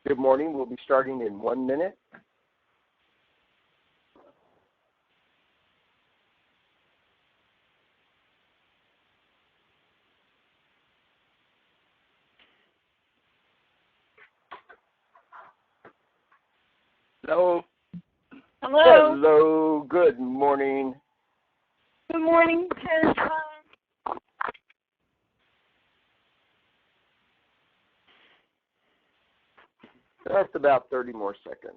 Good morning. We'll be starting in 1 minute. Hello. Hello. Hello. Good morning. Good morning, Ken. Just about 30 more seconds.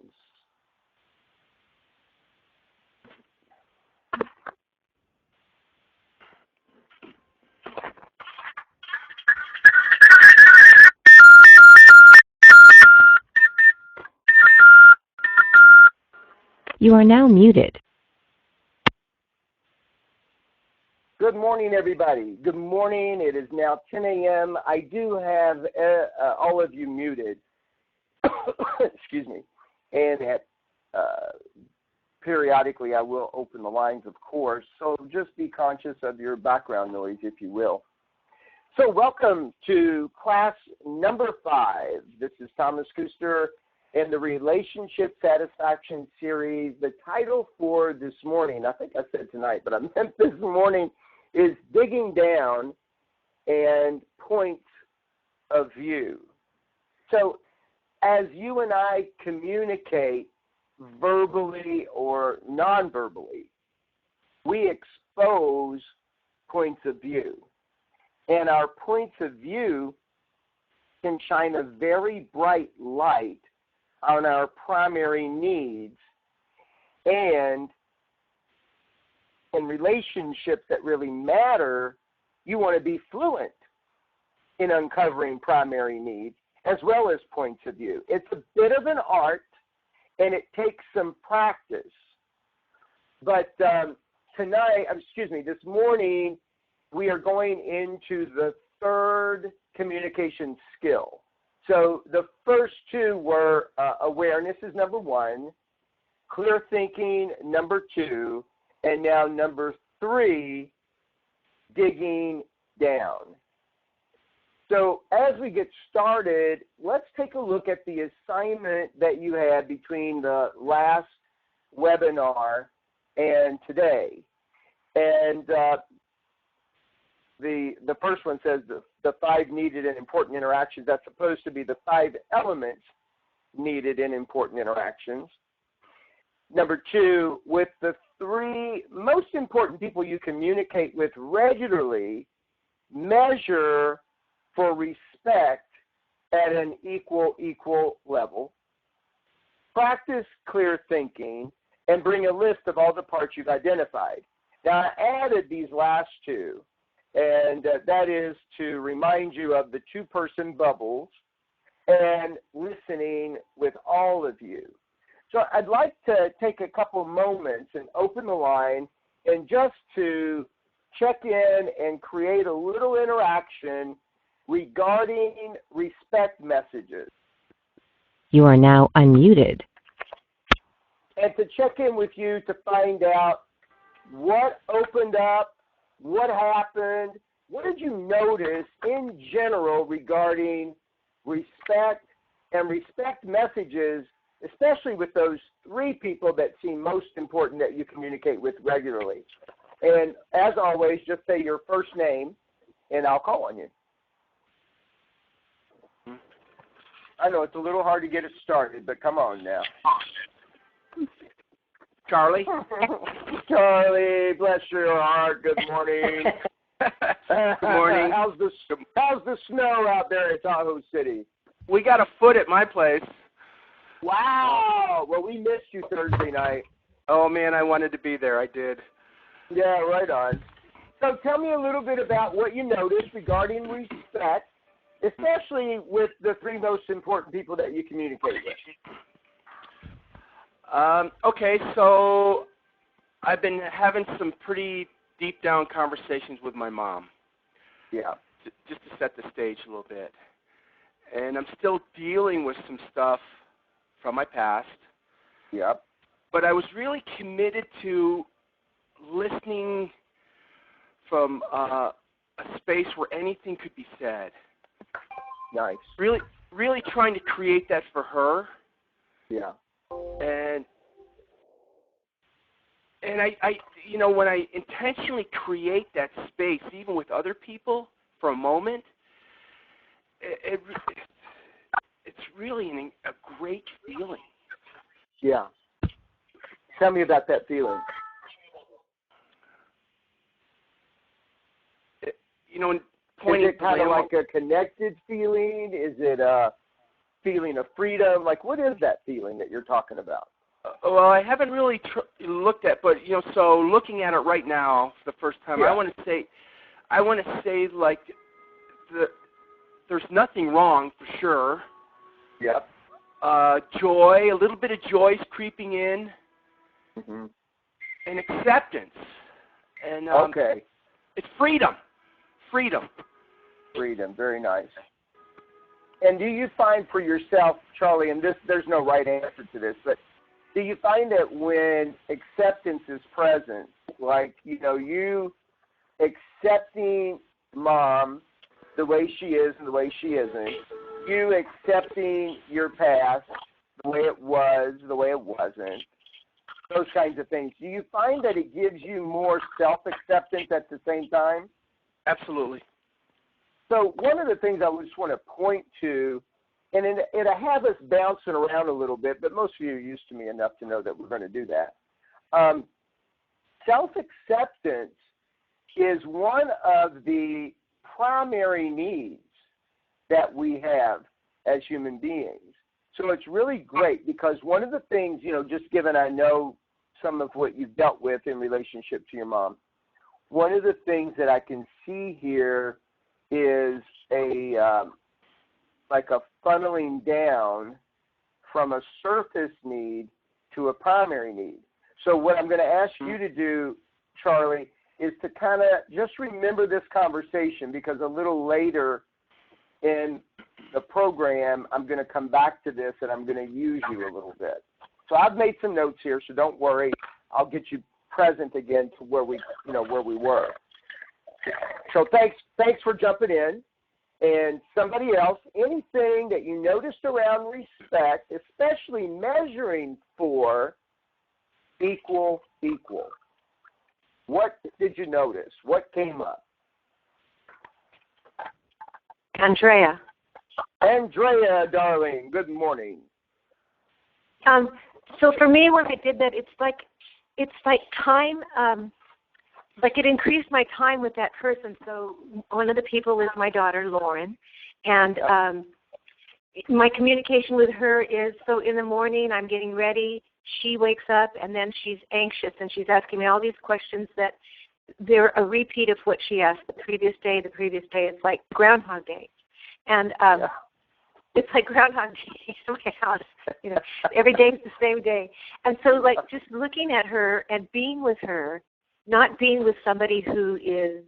You are now muted. Good morning, everybody. Good morning. It is now 10 a.m. I do have all of you muted. Excuse me. And periodically I will open the lines, of course. So just be conscious of your background noise, if you will. So welcome to class number 5. This is Thomas Kuster and the Relationship Satisfaction Series. The title for this morning, I think I said tonight, but I meant this morning, is Digging Down and Points of View. So as you and I communicate verbally or non-verbally, we expose points of view. And our points of view can shine a very bright light on our primary needs. And in relationships that really matter, you want to be fluent in uncovering primary needs as well as points of view. It's a bit of an art, and it takes some practice. But this morning, we are going into the third communication skill. So the first two were awareness is number 1, clear thinking number 2, and now number 3, digging down. So as we get started, let's take a look at the assignment that you had between the last webinar and today. And the first one says the 5 needed and important interactions. That's supposed to be the 5 elements needed in important interactions. Number 2, with the 3 most important people you communicate with regularly, measure for respect at an equal level. Practice clear thinking and bring a list of all the parts you've identified. Now, I added these last 2, and that is to remind you of the 2-person bubbles and listening with all of you. So I'd like to take a couple moments and open the line and just to check in and create a little interaction regarding respect messages. You are now unmuted. And to check in with you to find out what opened up, what happened, what did you notice in general regarding respect and respect messages, especially with those 3 people that seem most important that you communicate with regularly. And as always, just say your first name, and I'll call on you. I know it's a little hard to get it started, but come on now. Charlie. Charlie, bless your heart. Good morning. Good morning. How's the snow out there in Tahoe City? We got a foot at my place. Wow. Well, we missed you Thursday night. Oh, man, I wanted to be there. I did. Yeah, right on. So tell me a little bit about what you noticed regarding respect, especially with the 3 most important people that you communicate with. Okay, so I've been having some pretty deep down conversations with my mom. Yeah. Just to set the stage a little bit. And I'm still dealing with some stuff from my past. Yep. But I was really committed to listening from a space where anything could be said. Nice. Really, really trying to create that for her. Yeah. And I you know, when I intentionally create that space, even with other people, for a moment, it's really a great feeling. Yeah. Tell me about that feeling. You know, Is pointing it kind of like a connected feeling? Is it a feeling of freedom? Like, what is that feeling that you're talking about? Well, I haven't really looked at, but you know, so looking at it right now for the first time, Yeah. I want to say, like, there's nothing wrong for sure. Yep. Joy, a little bit of joy is creeping in, Mm-hmm. and acceptance, and Okay. it's freedom. Freedom. Very nice. And do you find for yourself, Charlie, and there's no right answer to this, but do you find that when acceptance is present, like, you know, you accepting Mom the way she is and the way she isn't, you accepting your past the way it was, the way it wasn't, those kinds of things, do you find that it gives you more self-acceptance at the same time? Absolutely. So one of the things I just want to point to, and it'll have us bouncing around a little bit, but most of you are used to me enough to know that we're going to do that. Self-acceptance is one of the primary needs that we have as human beings. So it's really great because one of the things, you know, just given I know some of what you've dealt with in relationship to your mom, one of the things that I can see here is like a funneling down from a surface need to a primary need. So what I'm going to ask you to do, Charlie, is to kind of just remember this conversation, because a little later in the program, I'm going to come back to this and I'm going to use you a little bit. So I've made some notes here, so don't worry. I'll get you present again to where we were. So thanks for jumping in. And somebody else, anything that you noticed around respect, especially measuring for equal. What did you notice? What came up? Andrea. Andrea, darling, good morning. So for me, when I did that, it's like time. Like it increased my time with that person. So one of the people is my daughter, Lauren, and my communication with her is, so in the morning I'm getting ready, she wakes up, and then she's anxious, and she's asking me all these questions that they're a repeat of what she asked the previous day. It's like Groundhog Day. And it's like Groundhog Day in my house. You know, every day's the same day. And so, like, just looking at her and being with her, not being with somebody who is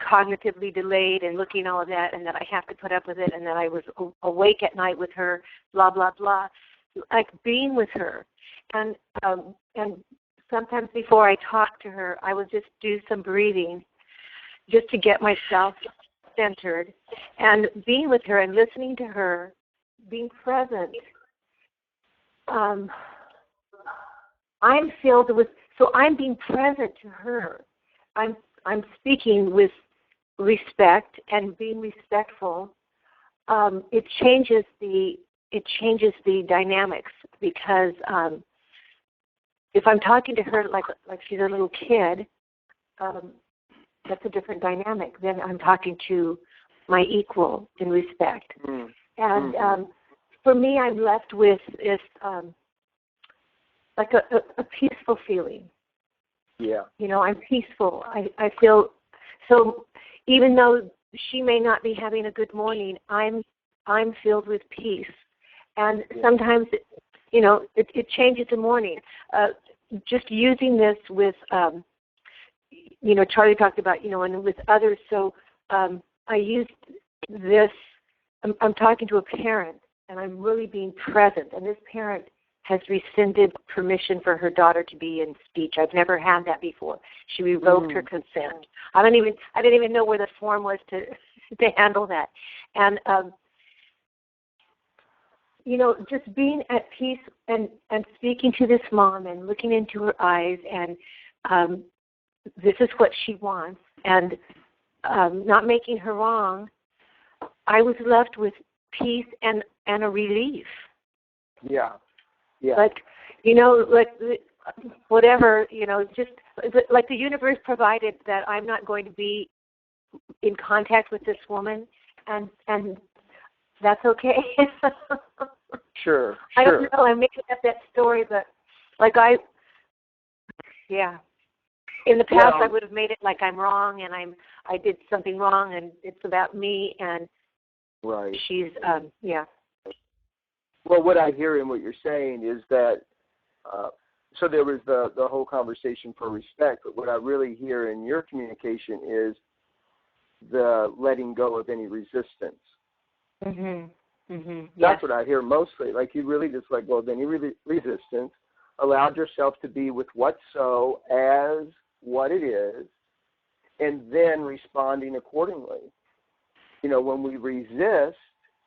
cognitively delayed and looking all of that, and that I have to put up with it, and that I was awake at night with her, blah, blah, blah. Like being with her. And sometimes before I talk to her, I would just do some breathing just to get myself centered. And being with her and listening to her, being present, I'm filled with, so I'm being present to her. I'm speaking with respect and being respectful. It changes the dynamics, because if I'm talking to her like she's a little kid, that's a different dynamic than I'm talking to my equal in respect. Mm. And for me, I'm left with this like a peaceful feeling. Yeah. You know, I'm peaceful. I feel, so even though she may not be having a good morning, I'm filled with peace. And sometimes, it changes the morning. Just using this with, Charlie talked about, and with others. So I used this. I'm talking to a parent, and I'm really being present. And this parent has rescinded permission for her daughter to be in speech. I've never had that before. She revoked her consent. I didn't even know where the form was to handle that. And just being at peace and speaking to this mom and looking into her eyes, and this is what she wants, and not making her wrong, I was left with peace and a relief. Yeah. Yeah. Like, whatever, just like the universe provided that I'm not going to be in contact with this woman, and that's okay. Sure. I don't know, I'm making up that story, but in the past I would have made it like I'm wrong and I did something wrong and it's about me, and right. She's Well, what I hear in what you're saying is that so there was the whole conversation for respect, but what I really hear in your communication is the letting go of any resistance. Mhm. Mhm. That's what I hear mostly. Like you really just let go of any resistance, allowed yourself to be with what's so as what it is, and then responding accordingly. When we resist,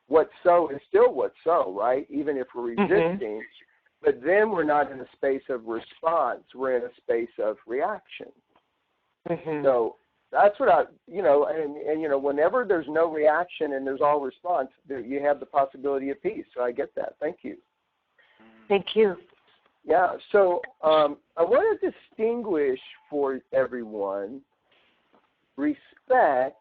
what's so is still what's so, right? Even if we're resisting, but then we're not in a space of response. We're in a space of reaction. Mm-hmm. So that's what and whenever there's no reaction and there's all response, you have the possibility of peace. So I get that. Thank you. Thank you. Yeah. So I want to distinguish for everyone respect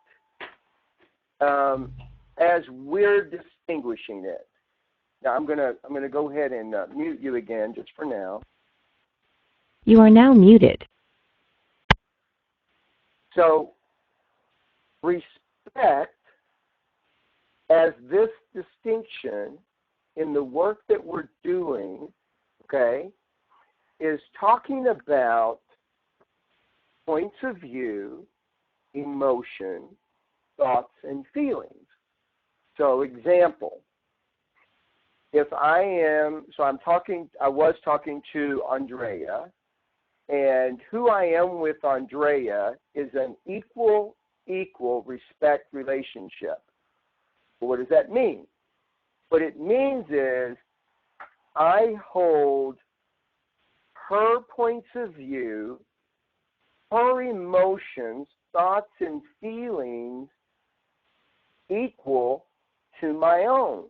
as we're distinguishing it. Now I'm gonna go ahead and mute you again just for now. You are now muted. So respect as this distinction in the work that we're doing, okay, is talking about points of view, emotion, thoughts, and feelings. So example, I was talking to Andrea, and who I am with Andrea is an equal respect relationship. Well, what does that mean? What it means is I hold her points of view, her emotions, thoughts, and feelings equal to my own.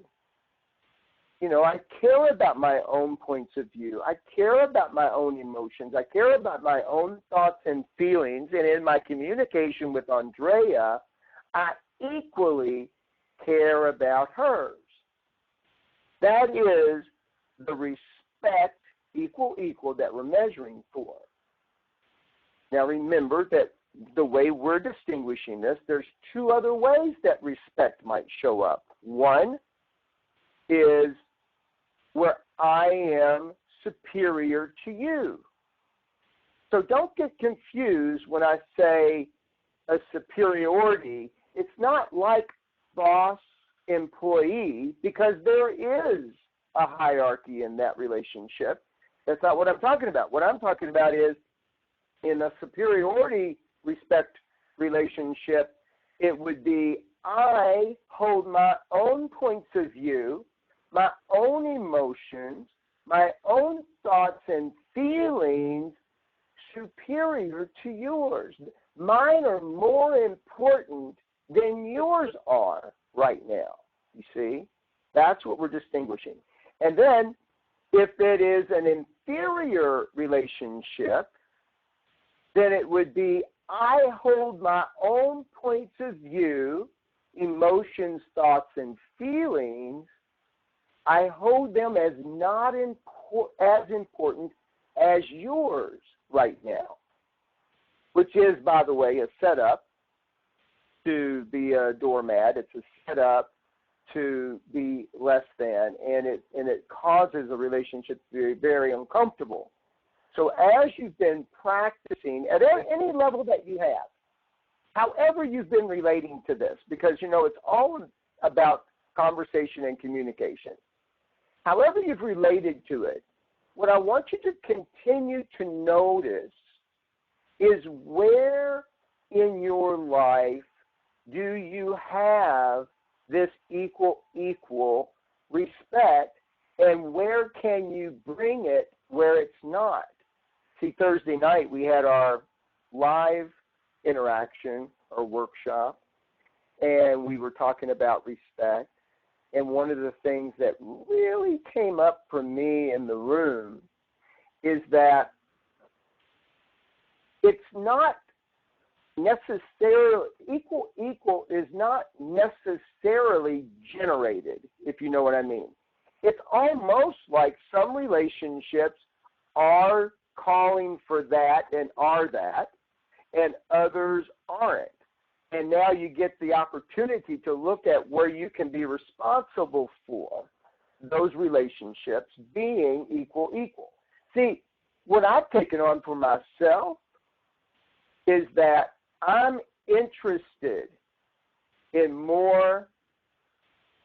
I care about my own points of view. I care about my own emotions. I care about my own thoughts and feelings. And in my communication with Andrea, I equally care about hers. That is the respect, equal, that we're measuring for. Now remember that the way we're distinguishing this, there's two other ways that respect might show up. One is where I am superior to you. So don't get confused when I say a superiority. It's not like boss-employee, because there is a hierarchy in that relationship. That's not what I'm talking about. What I'm talking about is in a superiority respect relationship, it would be I hold my own points of view, my own emotions, my own thoughts and feelings superior to yours. Mine are more important than yours are right now. You see? That's what we're distinguishing. And then if it is an inferior relationship, then it would be I hold my own points of view, emotions, thoughts, and feelings. I hold them as not as important as yours right now, which is, by the way, a setup to be a doormat. It's a setup to be less than, and it causes a relationship to be very uncomfortable. So as you've been practicing at any level that you have, however you've been relating to this, because, it's all about conversation and communication. However you've related to it, what I want you to continue to notice is where in your life do you have this equal respect and where can you bring it where it's not? See, Thursday night we had our live interaction or workshop, and we were talking about respect. And one of the things that really came up for me in the room is that it's not necessarily, equal is not necessarily generated, if you know what I mean. It's almost like some relationships are calling for that and are that, and others aren't. And now you get the opportunity to look at where you can be responsible for those relationships being equal. See, what I've taken on for myself is that I'm interested in more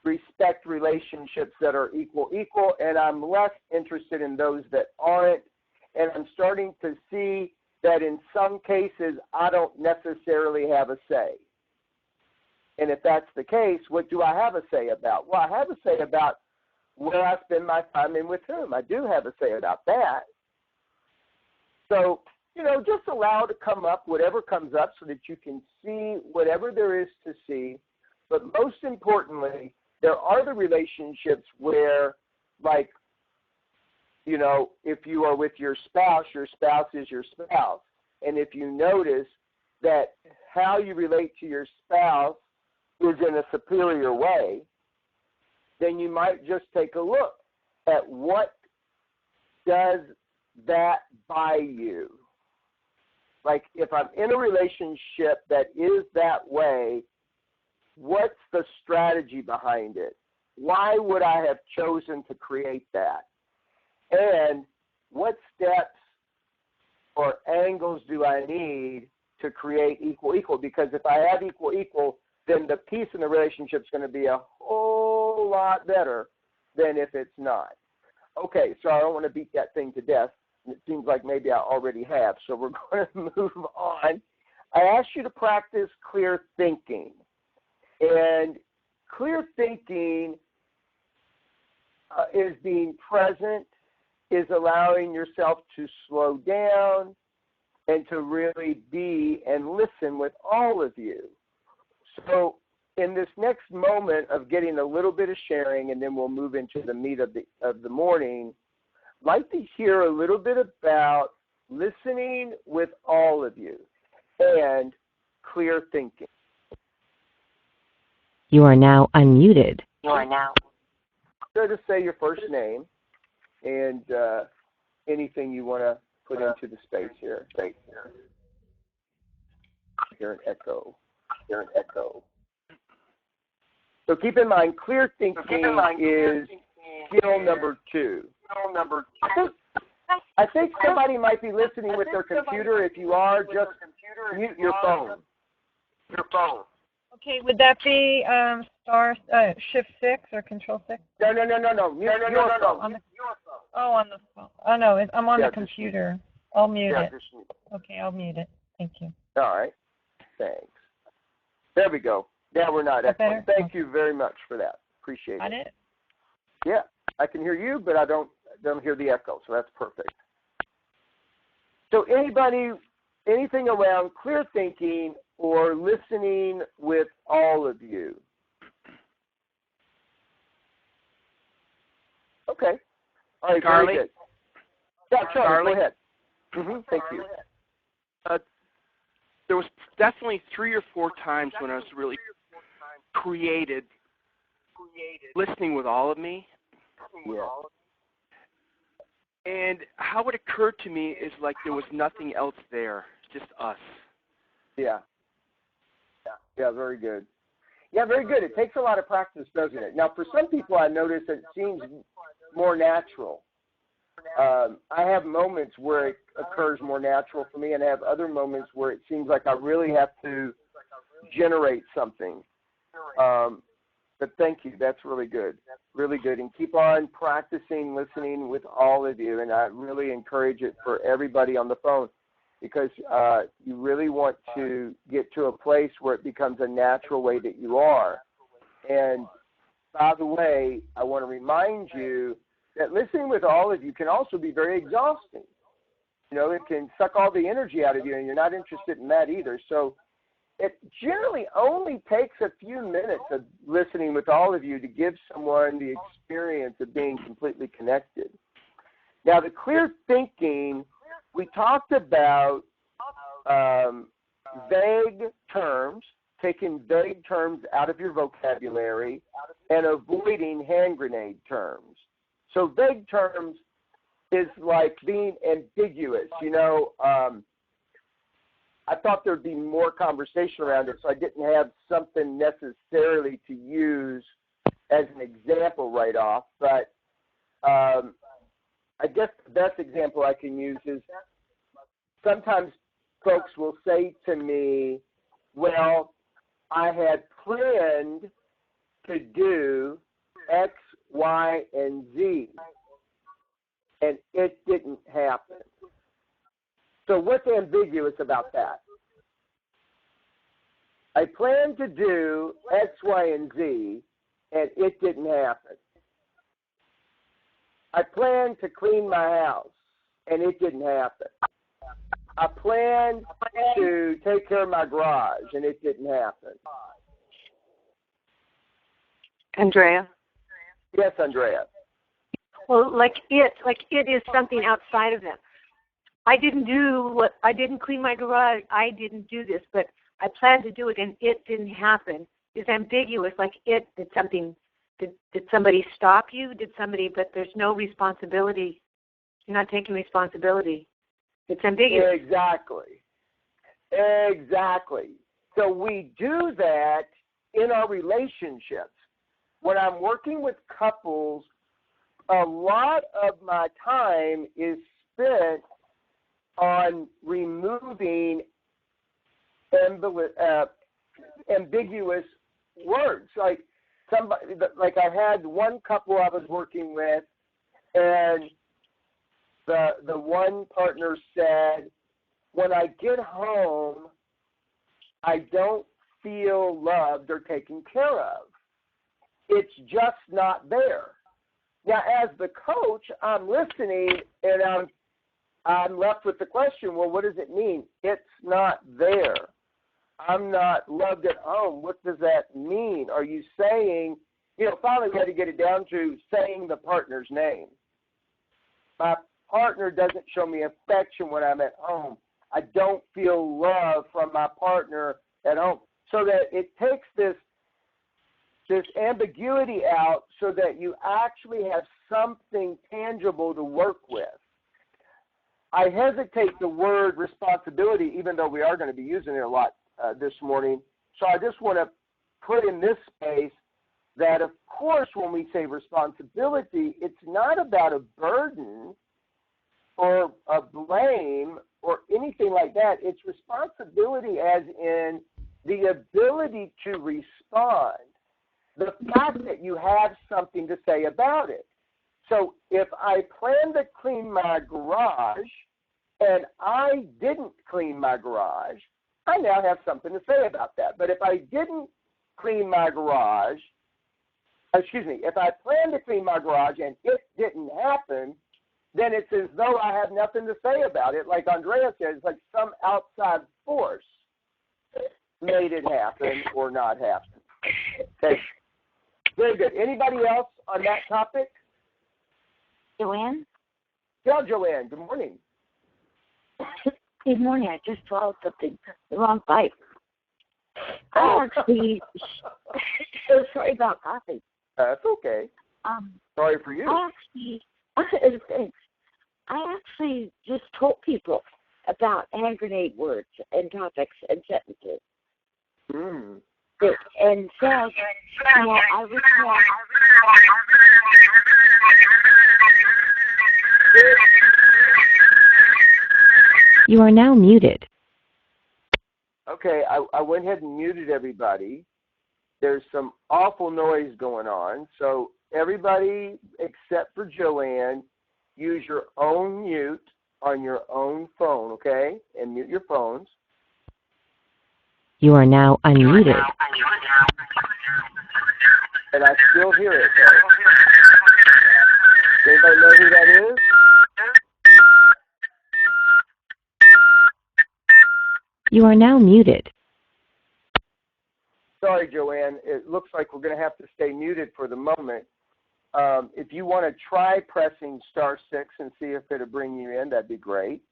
respect relationships that are equal, and I'm less interested in those that aren't. And I'm starting to see that in some cases I don't necessarily have a say. And if that's the case, what do I have a say about? Well, I have a say about where I spend my time and with whom. I do have a say about that. So, just allow it to come up, whatever comes up, so that you can see whatever there is to see. But most importantly, there are the relationships where, like, if you are with your spouse is your spouse. And if you notice that how you relate to your spouse is in a superior way, then you might just take a look at what does that buy you. Like, if I'm in a relationship that is that way, what's the strategy behind it? Why would I have chosen to create that? And what steps or angles do I need to create equal? Because if I have equal, then the peace in the relationship is going to be a whole lot better than if it's not. Okay, so I don't want to beat that thing to death. It seems like maybe I already have, so we're going to move on. I asked you to practice clear thinking. And clear thinking is being present, is allowing yourself to slow down and to really be and listen with all of you. So in this next moment of getting a little bit of sharing, and then we'll move into the meat of the morning, I'd like to hear a little bit about listening with all of you and clear thinking. You are now unmuted. So just say your first name and anything you want to put into the space here. Hear an echo. So keep in mind, clear thinking is skill number 2. I think somebody might be listening with their computer. If you are, just mute your phone. Okay, would that be Shift 6 or Control 6? No. Mute your phone. On the phone. Oh, no, I'm on the computer. I'll mute it. Okay, I'll mute it. Thank you. All right. Thanks. There we go. Now we're not echoing. Thank you very much for that. Appreciate it. Got it? Yeah, I can hear you, but I don't hear the echo, so that's perfect. So anything around clear thinking or listening with all of you? Okay. All right, Charlie? very good. Yeah, Charlie, go ahead. Thank you. There was definitely 3 or 4 times when I was really created listening with all of me. Yeah. And how it occurred to me is like there was nothing else there, just us. Yeah, very good. Yeah, very good. It takes a lot of practice, doesn't it? Now, for some people, I notice it seems more natural. I have moments where it occurs more natural for me, and I have other moments where it seems like I really have to generate something. But thank you. That's really good. Really good. And keep on practicing listening with all of you, and I really encourage it for everybody on the phone, because you really want to get to a place where it becomes a natural way that you are. And by the way, I want to remind you that that listening with all of you can also be very exhausting. You know, it can suck all the energy out of you, and you're not interested in that either. So it generally only takes a few minutes of listening with all of you to give someone the experience of being completely connected. Now, the clear thinking, we talked about vague terms, taking vague terms out of your vocabulary, and avoiding hand grenade terms. So vague terms is like being ambiguous. You know, I thought there'd be more conversation around it, so I didn't have something necessarily to use as an example right off. But I guess the best example I can use is sometimes folks will say to me, well, I had planned to do X, Y, and Z, and it didn't happen. So what's ambiguous about that? I planned to do X, Y, and Z, and it didn't happen. I planned to clean my house, and it didn't happen. I planned to take care of my garage, and it didn't happen. Andrea? Yes, Andrea. Well, like it is something outside of them. I didn't clean my garage. I didn't do this, but I planned to do it, and it didn't happen. It's ambiguous. Like did somebody stop you? But there's no responsibility. You're not taking responsibility. It's ambiguous. Exactly. So we do that in our relationships. When I'm working with couples, a lot of my time is spent on removing ambiguous words. Like I had one couple I was working with, and the one partner said, when I get home, I don't feel loved or taken care of. It's just not there. Now, as the coach, I'm listening, and I'm left with the question, well, what does it mean? It's not there. I'm not loved at home. What does that mean? Are you saying, finally we had to get it down to saying the partner's name. My partner doesn't show me affection when I'm at home. I don't feel love from my partner at home. So that it takes this ambiguity out so that you actually have something tangible to work with. I hesitate the word responsibility, even though we are going to be using it a lot this morning. So I just want to put in this space that, of course, when we say responsibility, it's not about a burden or a blame or anything like that. It's responsibility as in the ability to respond, the fact that you have something to say about it. So if I plan to clean my garage and I didn't clean my garage, I now have something to say about that. But if I didn't clean my garage, if I planned to clean my garage and it didn't happen, then it's as though I have nothing to say about it. Like Andrea says, like some outside force made it happen or not happen. Okay. Very good. Anybody else on that topic? Joanne? Yeah, Joanne. Good morning. Good morning. I just swallowed something. The wrong bite. I actually... so sorry about coffee. That's okay. Sorry for you. Thanks. I actually just told people about hand grenade words and topics and sentences. Mm. And so, I was You are now muted. Okay, I went ahead and muted everybody. There's some awful noise going on, so everybody except for Joanne, use your own mute on your own phone, okay? And mute your phones. You are now unmuted. And I still hear it, though. Anybody know who that is? You are now muted. Sorry, Joanne. It looks like we're going to have to stay muted for the moment. If you want to try pressing *6 and see if it'll bring you in, that'd be great.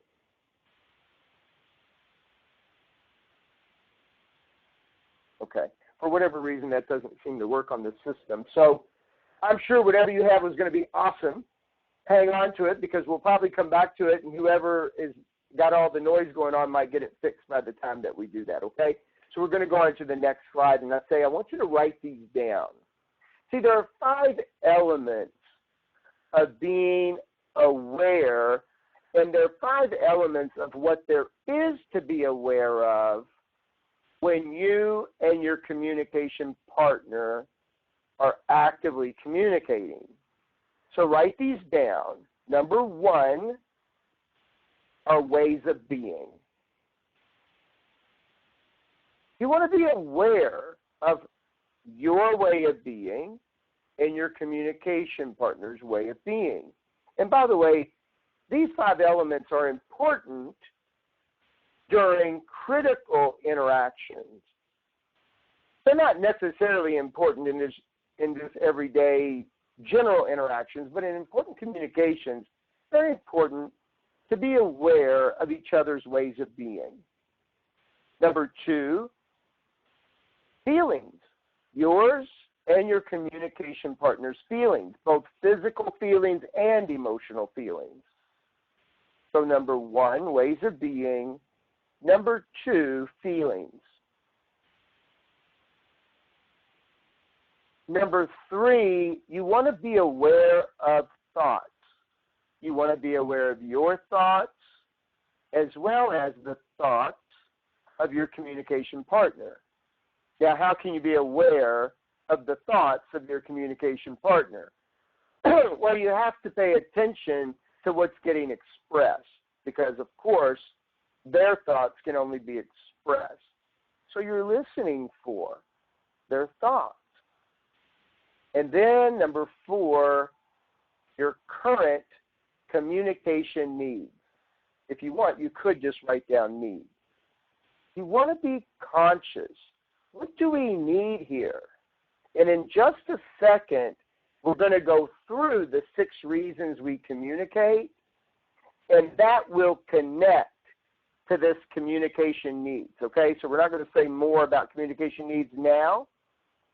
Okay. For whatever reason, that doesn't seem to work on the system. So I'm sure whatever you have is going to be awesome. Hang on to it because we'll probably come back to it, and whoever is got all the noise going on might get it fixed by the time that we do that, okay? So we're going to go on to the next slide, and I want you to write these down. See, there are 5 elements of being aware, and there are 5 elements of what there is to be aware of when you and your communication partner are actively communicating. So write these down. Number 1 are ways of being. You want to be aware of your way of being and your communication partner's way of being. And by the way, these 5 elements are important during critical interactions. They're not necessarily important in this everyday general interactions, but in important communications, very important to be aware of each other's ways of being. Number 2, feelings. Yours and your communication partner's feelings, both physical feelings and emotional feelings. So number 1, ways of being. Number 2, feelings. Number 3, you want to be aware of thoughts. You want to be aware of your thoughts as well as the thoughts of your communication partner. Now, how can you be aware of the thoughts of your communication partner? Well, you have to pay attention to what's getting expressed because, of course, their thoughts can only be expressed. So you're listening for their thoughts. And then number 4, your current communication needs. If you want, you could just write down needs. You want to be conscious. What do we need here? And in just a second, we're going to go through the 6 reasons we communicate, and that will connect to this communication needs, okay? So we're not going to say more about communication needs now.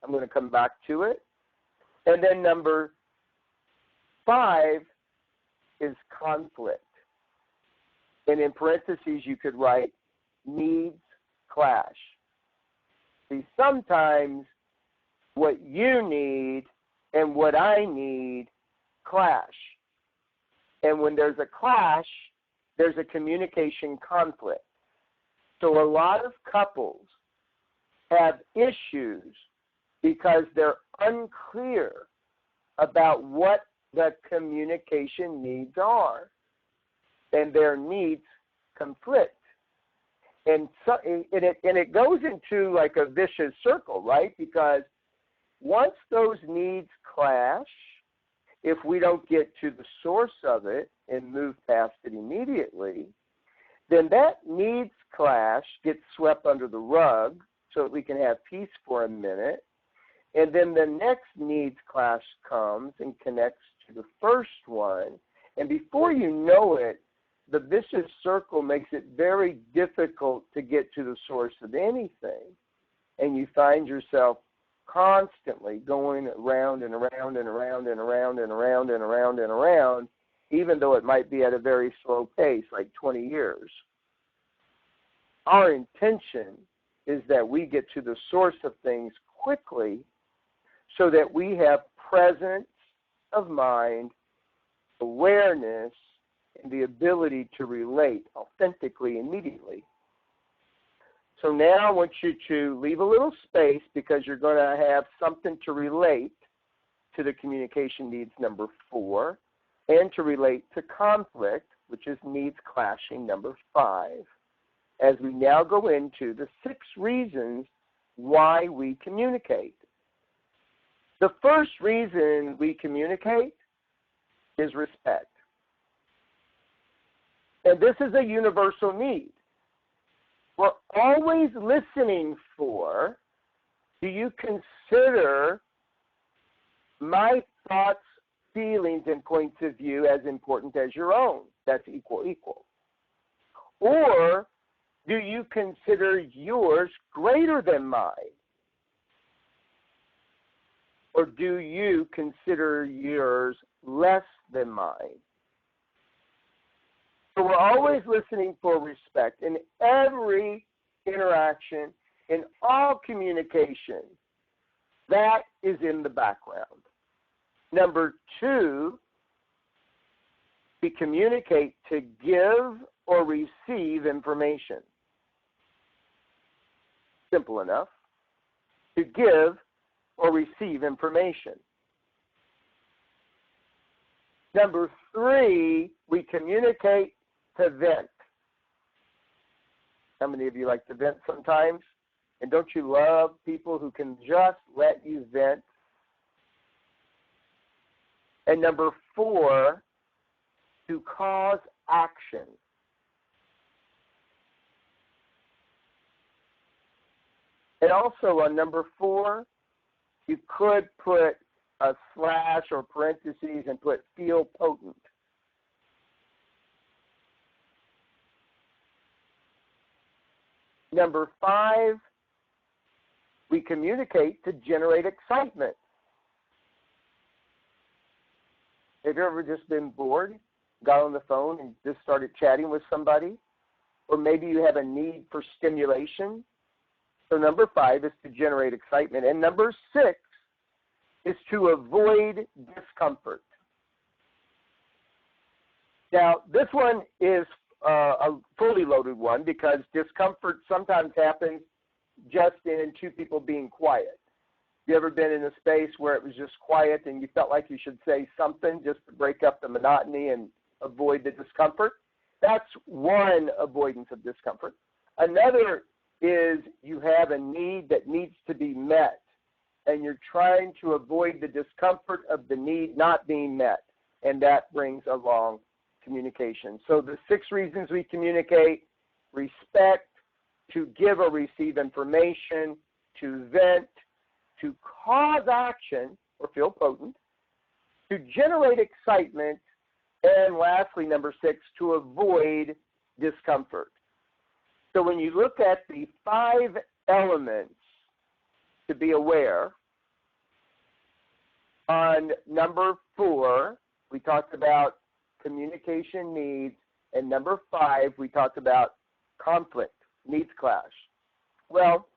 I'm going to come back to it. And then number 5 is conflict. And in parentheses, you could write needs clash. See, sometimes what you need and what I need clash. And when there's a clash, there's a communication conflict. So a lot of couples have issues because they're unclear about what the communication needs are. And their needs conflict. And it goes into like a vicious circle, right? Because once those needs clash, if we don't get to the source of it and move past it immediately, then that needs clash gets swept under the rug so that we can have peace for a minute. And then the next needs clash comes and connects to the first one. And before you know it, the vicious circle makes it very difficult to get to the source of anything. And you find yourself constantly going around and around and around and around and around and around and around, even though it might be at a very slow pace, like 20 years. Our intention is that we get to the source of things quickly so that we have presence of mind, awareness, and the ability to relate authentically immediately. So now I want you to leave a little space because you're going to have something to relate to the communication needs number 4 and to relate to conflict, which is needs clashing number 5, as we now go into the 6 reasons why we communicate. The first reason we communicate is respect. And this is a universal need. We're always listening for, do you consider my thoughts, feelings, and points of view as important as your own? That's equal. Or do you consider yours greater than mine? Or do you consider yours less than mine? So we're always listening for respect in every interaction, in all communication. That is in the background. Number 2, we communicate to give or receive information. Simple enough. To give or receive information. Number 3, we communicate to vent. How many of you like to vent sometimes? And don't you love people who can just let you vent? And number 4, to cause action. And also on number 4, you could put a slash or parentheses and put feel potent. Number 5, we communicate to generate excitement. Have you ever just been bored, got on the phone and just started chatting with somebody? Or maybe you have a need for stimulation. So number 5 is to generate excitement. And number 6 is to avoid discomfort. Now, this one is a fully loaded one because discomfort sometimes happens just in 2 people being quiet. You ever been in a space where it was just quiet and you felt like you should say something just to break up the monotony and avoid the discomfort? That's one avoidance of discomfort. Another is you have a need that needs to be met, and you're trying to avoid the discomfort of the need not being met, and that brings along communication. So the 6 reasons we communicate: respect, to give or receive information, to vent, to cause action or feel potent, to generate excitement, and lastly, number 6, to avoid discomfort. So when you look at the 5 elements to be aware, on number 4, we talked about communication needs, and number 5, we talked about conflict, needs clash. Well,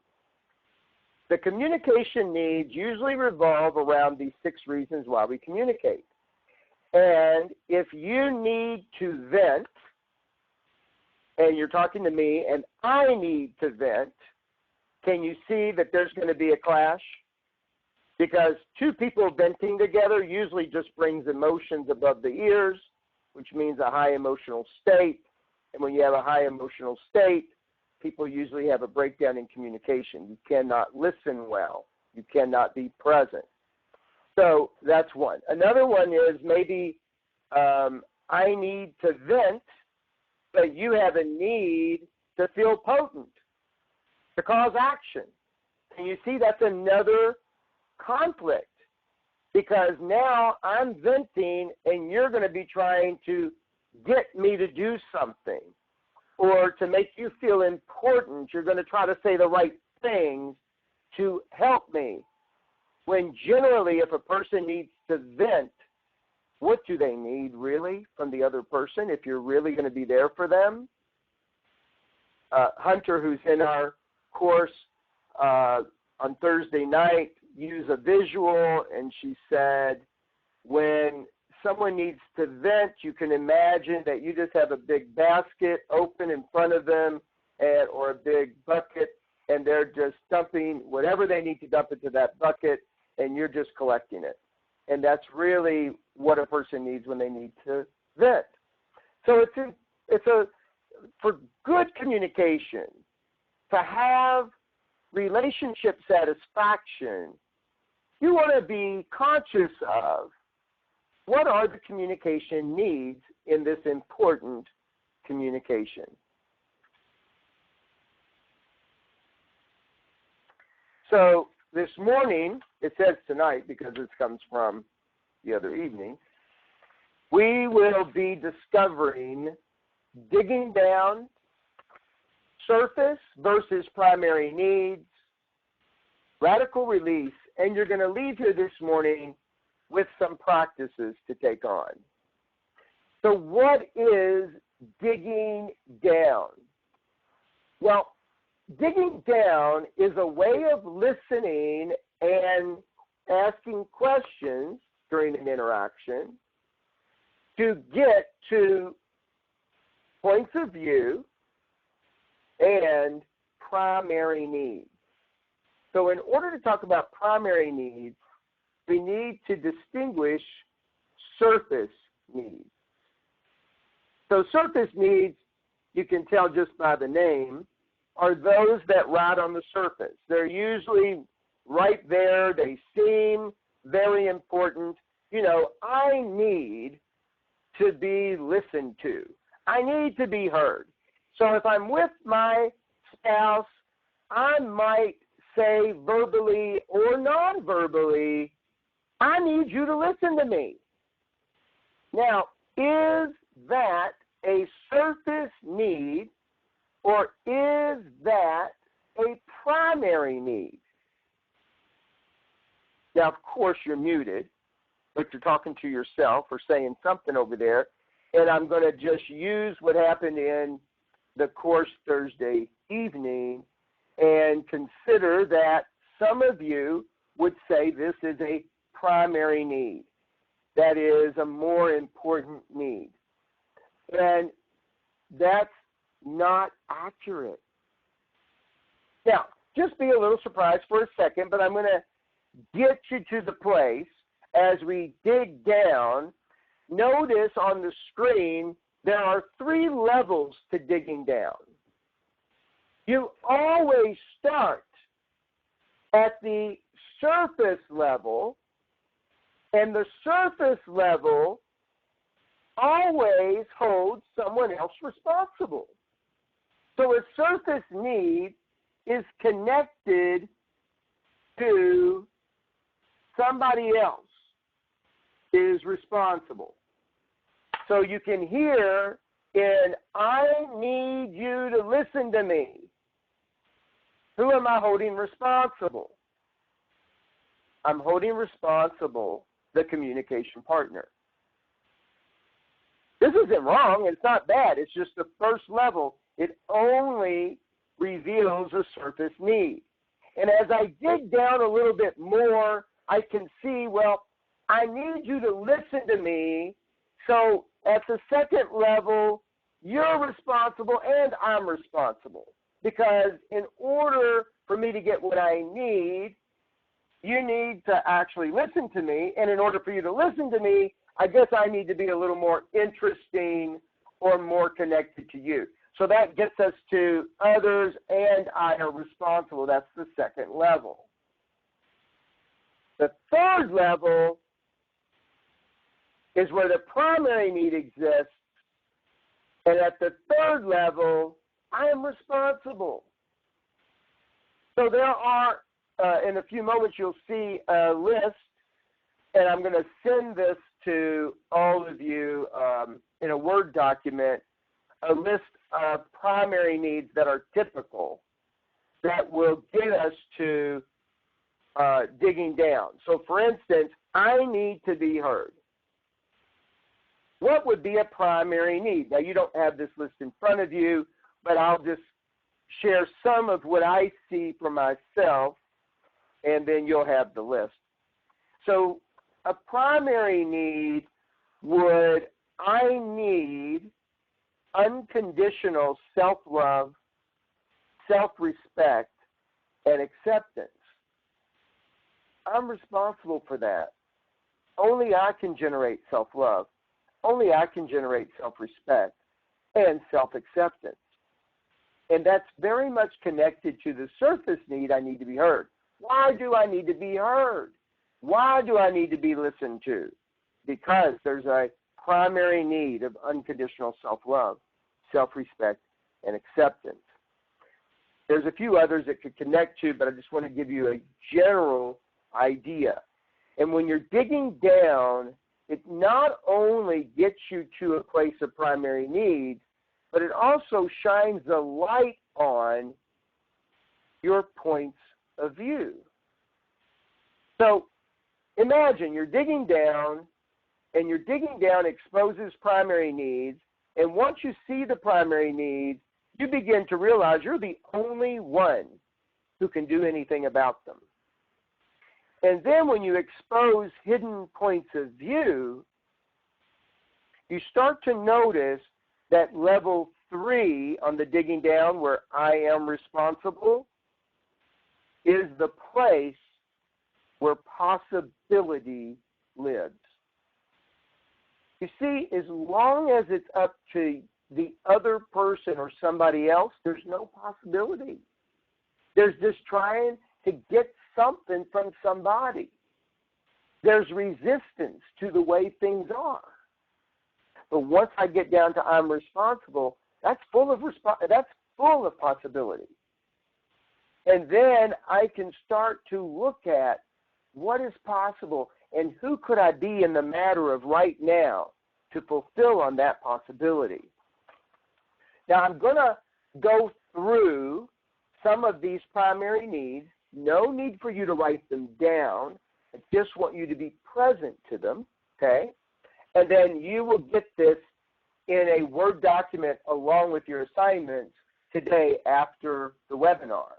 the communication needs usually revolve around these 6 reasons why we communicate. And if you need to vent, and you're talking to me, and I need to vent, can you see that there's going to be a clash? Because 2 people venting together usually just brings emotions above the ears, which means a high emotional state. And when you have a high emotional state, people usually have a breakdown in communication. You cannot listen well. You cannot be present. So that's one. Another one is maybe I need to vent, but you have a need to feel potent, to cause action. And you see that's another conflict, because now I'm venting and you're going to be trying to get me to do something or to make you feel important. You're going to try to say the right things to help me. When generally, if a person needs to vent, what do they need really from the other person if you're really going to be there for them? Hunter, who's in our course on Thursday night, used a visual, and she said, when someone needs to vent, you can imagine that you just have a big basket open in front of them or a big bucket, and they're just dumping whatever they need to dump into that bucket, and you're just collecting it. And that's really what a person needs when they need to vent. So it's for good communication, to have relationship satisfaction, you want to be conscious of what are the communication needs in this important communication? So this morning, it says tonight because this comes from the other evening, we will be discovering digging down, surface versus primary needs, radical release, and you're going to leave here this morning with some practices to take on. So what is digging down? Well, digging down is a way of listening and asking questions during an interaction to get to points of view and primary needs. So in order to talk about primary needs, we need to distinguish surface needs. So surface needs, you can tell just by the name, are those that ride on the surface. They're usually right there. They seem very important. You know, I need to be listened to. I need to be heard. So if I'm with my spouse, I might say verbally or non-verbally, I need you to listen to me. Now, is that a surface need or is that a primary need? Now, of course, you're muted, but you're talking to yourself or saying something over there, and I'm going to just use what happened in the course Thursday evening and consider that some of you would say this is a primary need. That is a more important need. And that's not accurate. Now, just be a little surprised for a second, but I'm going to get you to the place as we dig down. Notice on the screen there are 3 levels to digging down. You always start at the surface level, and the surface level always holds someone else responsible. So a surface need is connected to somebody else is responsible. So you can hear in I need you to listen to me. Who am I holding responsible? I'm holding responsible the communication partner. This isn't wrong. It's not bad. It's just the first level. It only reveals a surface need. And as I dig down a little bit more, I can see, well, I need you to listen to me. So at the second level, you're responsible and I'm responsible. Because in order for me to get what I need, you need to actually listen to me. And in order for you to listen to me, I guess I need to be a little more interesting or more connected to you. So that gets us to others and I are responsible. That's the second level. The third level is where the primary need exists. And at the third level, I am responsible. So there are, in a few moments, you'll see a list, and I'm going to send this to all of you in a Word document, a list of primary needs that are typical that will get us to digging down. So, for instance, I need to be heard. What would be a primary need? Now, you don't have this list in front of you, but I'll just share some of what I see for myself, and then you'll have the list. So a primary need would, I need unconditional self-love, self-respect, and acceptance. I'm responsible for that. Only I can generate self-love. Only I can generate self-respect and self-acceptance. And that's very much connected to the surface need, I need to be heard. Why do I need to be heard? Why do I need to be listened to? because there's a primary need of unconditional self-love, self-respect, and acceptance. There's a few others that could connect to, but I just want to give you a general idea. And when you're digging down, it not only gets you to a place of primary need, but it also shines a light on your points of view. So imagine you're digging down, and your digging down exposes primary needs, and once you see the primary needs, you begin to realize you're the only one who can do anything about them. And then when you expose hidden points of view, you start to notice that level 3 on the digging down, where I am responsible, is the place where possibility lives. You see, as long as it's up to the other person or somebody else, there's no possibility. There's just trying to get something from somebody. There's resistance to the way things are. But once I get down to I'm responsible, that's full of possibility. And then I can start to look at what is possible and who could I be in the matter of right now to fulfill on that possibility. Now, I'm going to go through some of these primary needs. No need for you to write them down. I just want you to be present to them, okay? And then you will get this in a Word document along with your assignments today after the webinar.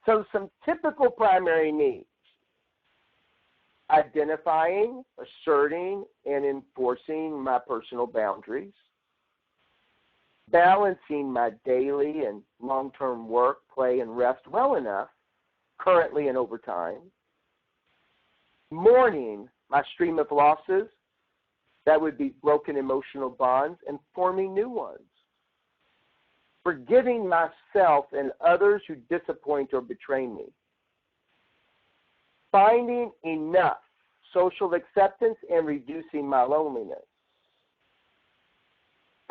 So some typical primary needs: identifying, asserting, and enforcing my personal boundaries, balancing my daily and long-term work, play, and rest well enough, currently and over time, mourning my stream of losses, that would be broken emotional bonds, and forming new ones, forgiving myself and others who disappoint or betray me, finding enough social acceptance and reducing my loneliness,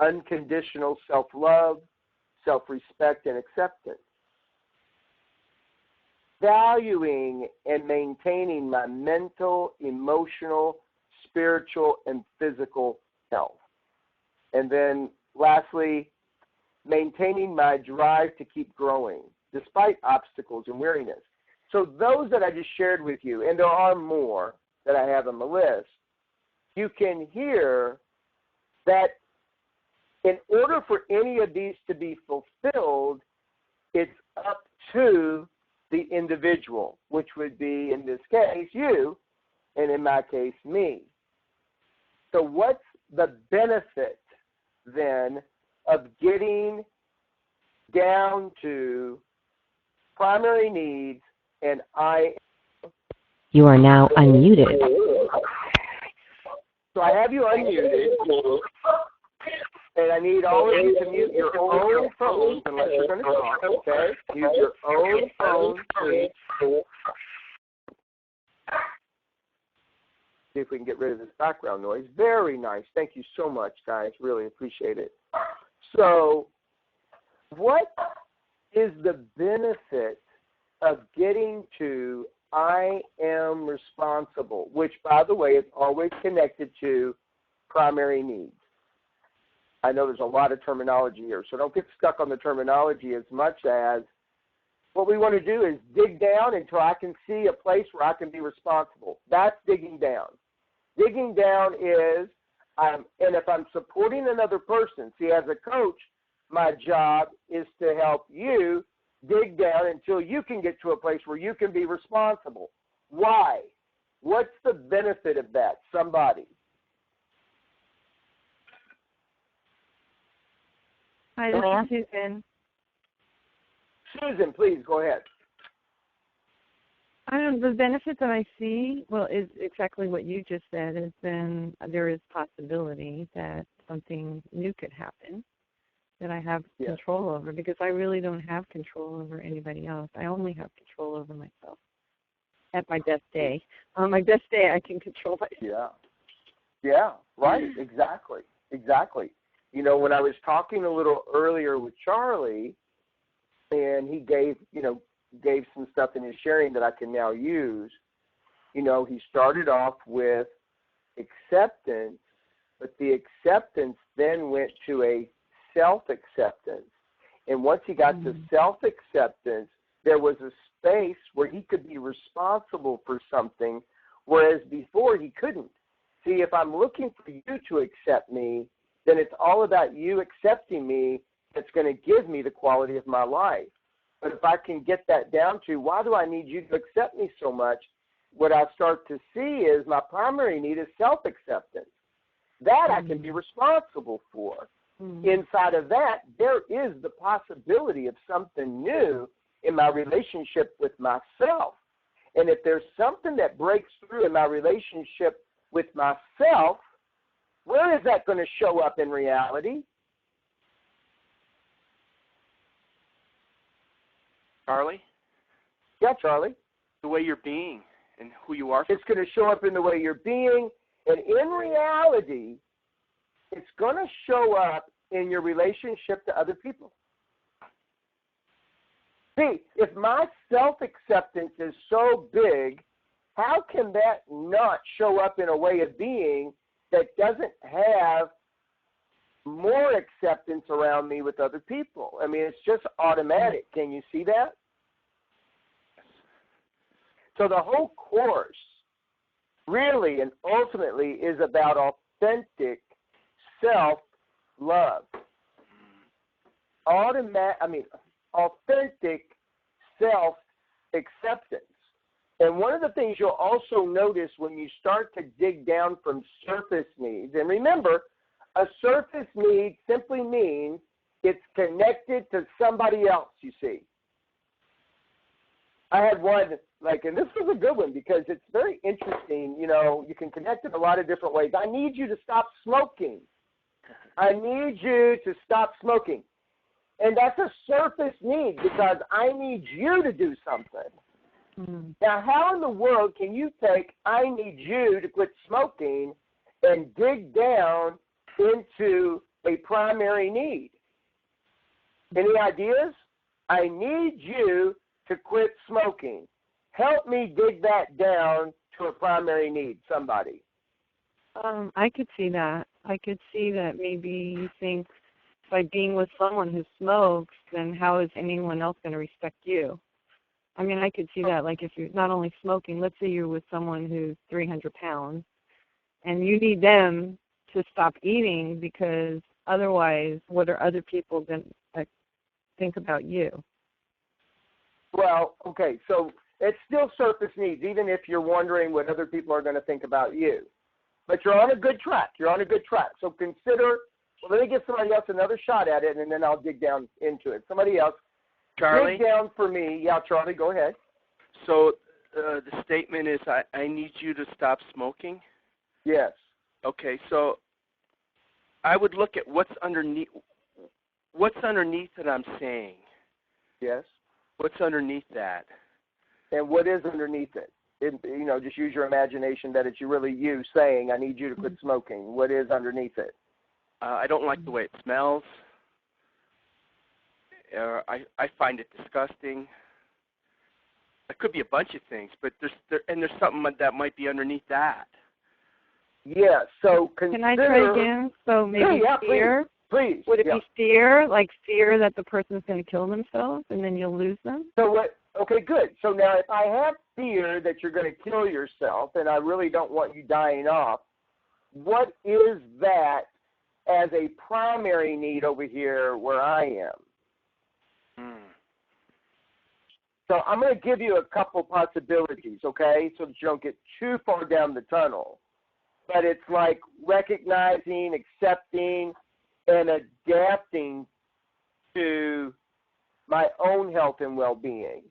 unconditional self-love, self-respect, and acceptance, valuing and maintaining my mental, emotional, spiritual, and physical health. And then lastly, maintaining my drive to keep growing despite obstacles and weariness. So those that I just shared with you, and there are more that I have on the list, you can hear that in order for any of these to be fulfilled, it's up to the individual, which would be, in this case, you, and in my case, me. So what's the benefit, then, of getting down to primary needs and You are now unmuted. So I have you unmuted, and I need all of you to mute your own phones unless you're going to talk, okay? Use your own phone, please. See if we can get rid of this background noise. Very nice. Thank you so much, guys. Really appreciate it. So what is the benefit of getting to I am responsible, which, by the way, is always connected to primary needs? I know there's a lot of terminology here, so don't get stuck on the terminology as much as what we want to do is dig down until I can see a place where I can be responsible. That's digging down. Digging down is, and if I'm supporting another person, see, as a coach, my job is to help you dig down until you can get to a place where you can be responsible. Why? What's the benefit of that? Somebody. Hi, this is Susan. Susan, please go ahead. The benefit that I see, is exactly what you just said, is then there is possibility that something new could happen that I have control over, because I really don't have control over anybody else. I only have control over myself at my best day. On my best day, I can control myself. Yeah. Yeah, right. Exactly. You know, when I was talking a little earlier with Charlie, and he gave some stuff in his sharing that I can now use. You know, he started off with acceptance, but the acceptance then went to a self-acceptance. And once he got to self-acceptance, there was a space where he could be responsible for something, whereas before he couldn't. See, if I'm looking for you to accept me, then it's all about you accepting me that's going to give me the quality of my life. But if I can get that down to, why do I need you to accept me so much? What I start to see is my primary need is self-acceptance. That I can be responsible for. Inside of that, there is the possibility of something new in my relationship with myself. And if there's something that breaks through in my relationship with myself, where is that going to show up in reality? Charlie? Yeah, Charlie. The way you're being and who you are. It's going to show up in the way you're being. And in reality, it's going to show up in your relationship to other people. See, if my self-acceptance is so big, how can that not show up in a way of being that doesn't have more acceptance around me with other people? I mean, it's just automatic. Can you see that? So the whole course really and ultimately is about authentic self-love. Authentic self-acceptance. And one of the things you'll also notice when you start to dig down from surface needs, and remember, a surface need simply means it's connected to somebody else, you see. I had one, and this was a good one because it's very interesting. You know, you can connect it a lot of different ways. I need you to stop smoking. I need you to stop smoking. And that's a surface need because I need you to do something. Now, how in the world can you take I need you to quit smoking and dig down into a primary need? Any ideas? I need you to quit smoking. Help me dig that down to a primary need, somebody. I could see that. I could see that maybe you think by being with someone who smokes, then how is anyone else going to respect you? I mean, I could see that, like if you're not only smoking, let's say you're with someone who's 300 pounds, and you need them to stop eating because otherwise, what are other people going to think about you? Well, okay, so it's still surface needs, even if you're wondering what other people are going to think about you. But you're on a good track. So consider, well, let me give somebody else another shot at it, and then I'll dig down into it. Somebody else. Charlie? Dig down for me. Yeah, Charlie, go ahead. So the statement is, I need you to stop smoking? Yes. Okay, so I would look at what's underneath that I'm saying. Yes. What's underneath that? And what is underneath it? Just use your imagination that it's really you saying, I need you to quit smoking. What is underneath it? I don't like the way it smells. I find it disgusting. It could be a bunch of things, but there's something that might be underneath that. Yeah, so Can I try again? So maybe fear? Please. Would it be fear, like fear that the person's going to kill themselves and then you'll lose them? So what? Okay, good. So now if I have fear that you're going to kill yourself and I really don't want you dying off, what is that as a primary need over here where I am? So I'm going to give you a couple possibilities, okay, so that you don't get too far down the tunnel. But it's like recognizing, accepting, and adapting to my own health and well-being.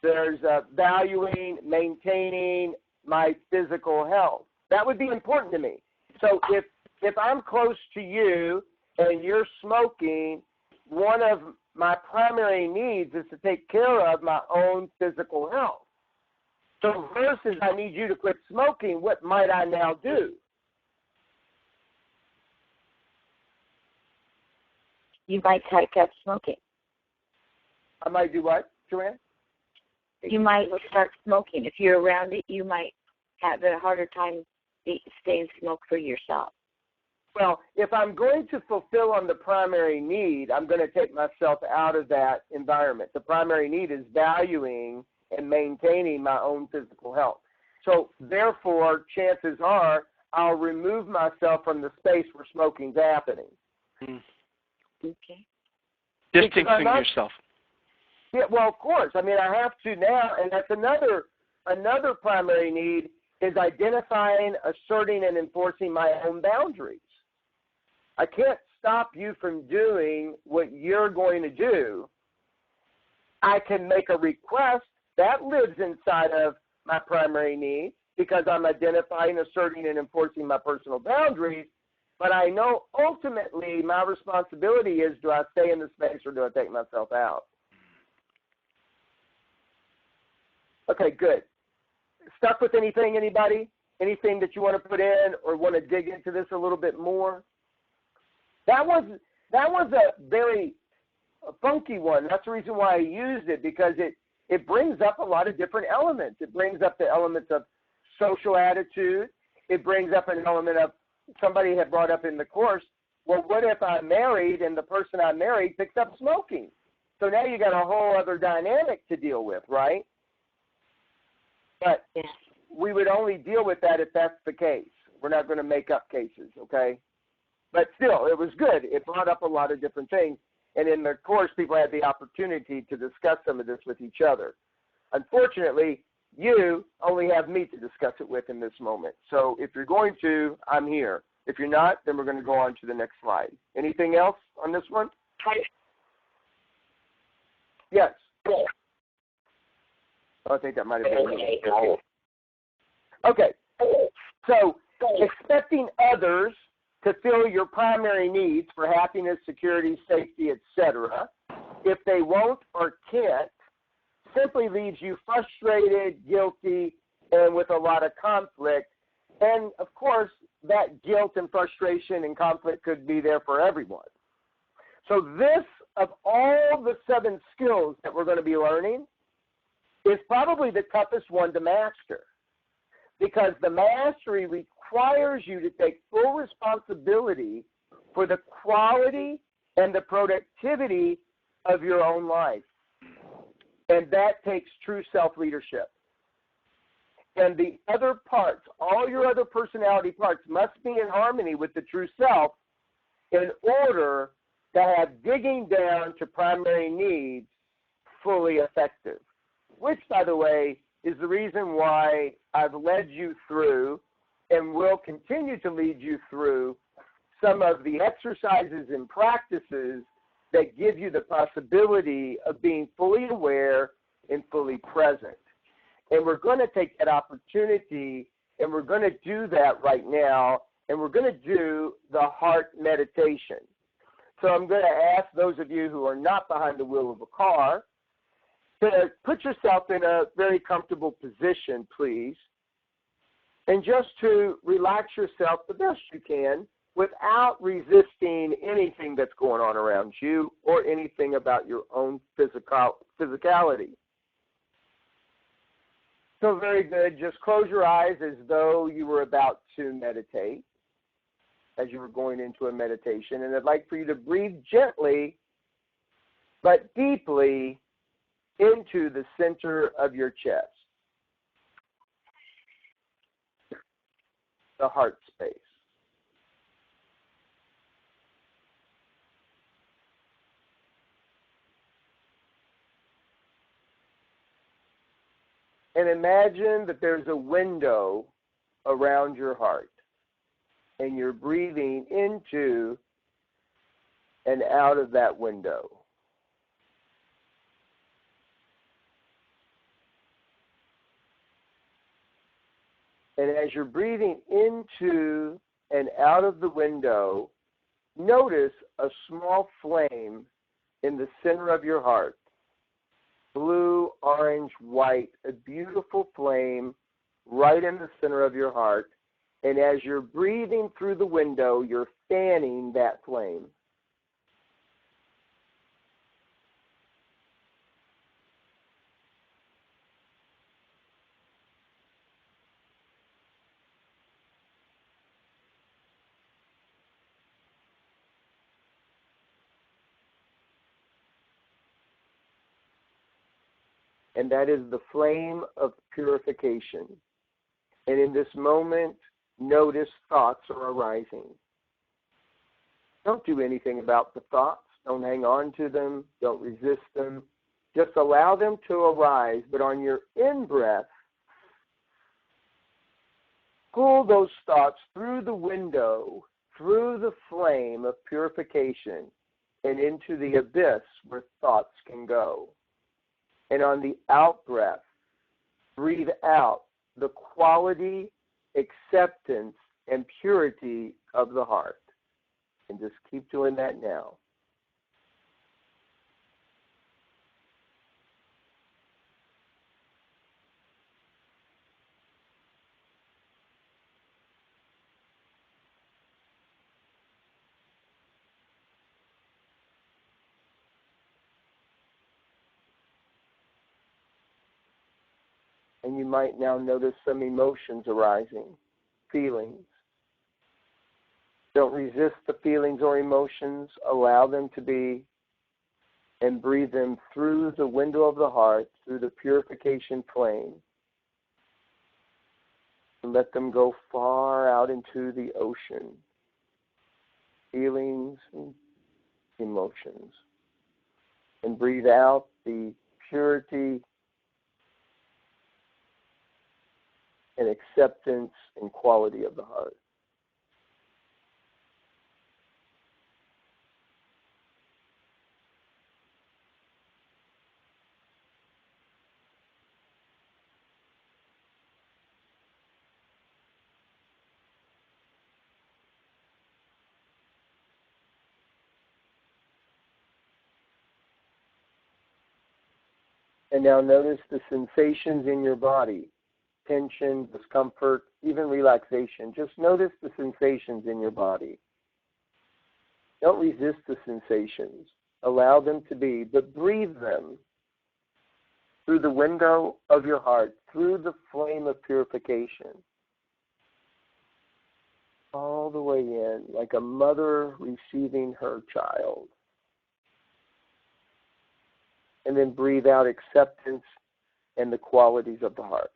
There's valuing, maintaining my physical health. That would be important to me. So if I'm close to you and you're smoking, one of my primary needs is to take care of my own physical health. So versus I need you to quit smoking, what might I now do? You might take up smoking. I might do what, Joanne? You might start smoking. If you're around it, you might have a harder time staying smoke for yourself. Well, if I'm going to fulfill on the primary need, I'm going to take myself out of that environment. The primary need is valuing and maintaining my own physical health. So therefore, chances are I'll remove myself from the space where smoking's happening. Okay. Distancing yourself. Yeah, well, of course. I mean, I have to now, and that's another primary need is identifying, asserting, and enforcing my own boundaries. I can't stop you from doing what you're going to do. I can make a request that lives inside of my primary need because I'm identifying, asserting, and enforcing my personal boundaries. But I know ultimately my responsibility is, do I stay in the space or do I take myself out? Okay, good. Stuck with anything, anybody? Anything that you want to put in or want to dig into this a little bit more? That was a very funky one. That's the reason why I used it, because it brings up a lot of different elements. It brings up the elements of social attitude. It brings up an element of, somebody had brought up in the course, well, what if I'm married and the person I married picks up smoking? So now you got a whole other dynamic to deal with, right? But we would only deal with that if that's the case. We're not going to make up cases, okay? But still, it was good. It brought up a lot of different things. And in the course, people had the opportunity to discuss some of this with each other. Unfortunately, you only have me to discuss it with in this moment. So if you're going to, I'm here. If you're not, then we're going to go on to the next slide. Anything else on this one? Yes. I think that might have been me. Okay. So expecting others to fill your primary needs for happiness, security, safety, etc., if they won't or can't, simply leaves you frustrated, guilty, and with a lot of conflict. And, of course, that guilt and frustration and conflict could be there for everyone. So this, of all the 7 skills that we're going to be learning, is probably the toughest one to master, because the mastery requires you to take full responsibility for the quality and the productivity of your own life. And that takes true self-leadership. And the other parts, all your other personality parts, must be in harmony with the true self in order to have digging down to primary needs fully effective. Which, by the way, is the reason why I've led you through and will continue to lead you through some of the exercises and practices that give you the possibility of being fully aware and fully present. And we're going to take that opportunity, and we're going to do that right now, and we're going to do the heart meditation. So I'm going to ask those of you who are not behind the wheel of a car to put yourself in a very comfortable position, please, and just to relax yourself the best you can without resisting anything that's going on around you or anything about your own physicality. So very good. Just close your eyes as though you were about to meditate, as you were going into a meditation. And I'd like for you to breathe gently but deeply into the center of your chest, the heart space. And imagine that there's a window around your heart, and you're breathing into and out of that window. And as you're breathing into and out of the window, notice a small flame in the center of your heart, blue, orange, white, a beautiful flame right in the center of your heart. And as you're breathing through the window, you're fanning that flame. And that is the flame of purification. And in this moment, notice thoughts are arising. Don't do anything about the thoughts. Don't hang on to them. Don't resist them. Just allow them to arise. But on your in-breath, pull those thoughts through the window, through the flame of purification, and into the abyss where thoughts can go. And on the out-breath, breathe out the quality, acceptance, and purity of the heart. And just keep doing that now. And you might now notice some emotions arising, feelings. Don't resist the feelings or emotions. Allow them to be, and breathe them through the window of the heart, through the purification flame. And let them go far out into the ocean. Feelings and emotions. And breathe out the purity and acceptance and quality of the heart. And now notice the sensations in your body. Tension, discomfort, even relaxation. Just notice the sensations in your body. Don't resist the sensations. Allow them to be, but breathe them through the window of your heart, through the flame of purification. All the way in, like a mother receiving her child. And then breathe out acceptance and the qualities of the heart.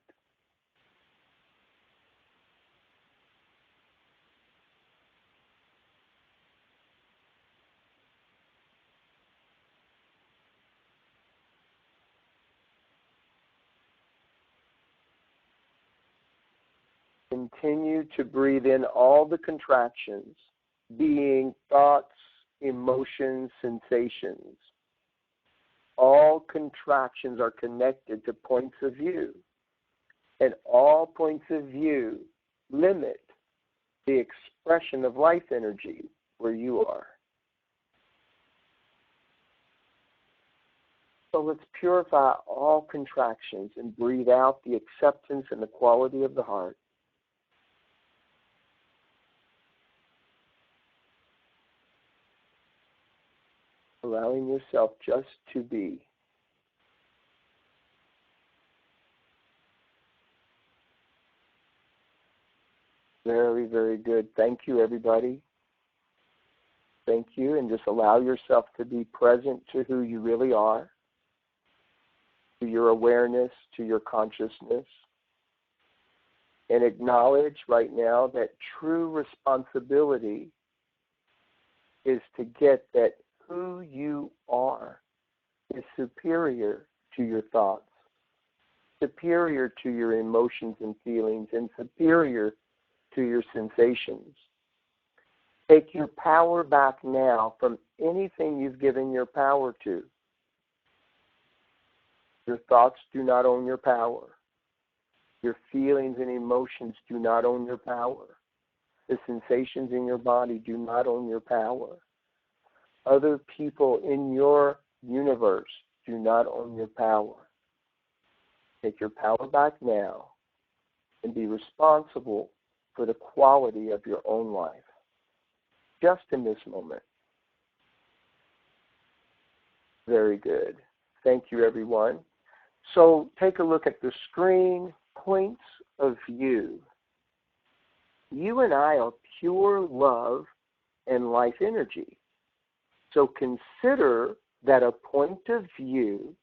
Continue to breathe in all the contractions, being, thoughts, emotions, sensations. All contractions are connected to points of view, and all points of view limit the expression of life energy where you are. So let's purify all contractions and breathe out the acceptance and the quality of the heart. Allowing yourself just to be. Very, very good. Thank you, everybody. Thank you. And just allow yourself to be present to who you really are, to your awareness, to your consciousness. And acknowledge right now that true responsibility is to get that who you are is superior to your thoughts, superior to your emotions and feelings, and superior to your sensations. Take your power back now from anything you've given your power to. Your thoughts do not own your power. Your feelings and emotions do not own your power. The sensations in your body do not own your power. Other people in your universe do not own your power. Take your power back now and be responsible for the quality of your own life, just in this moment. Very good. Thank you, everyone. So take a look at the screen, points of view. You and I are pure love and life energy. So consider that a point of view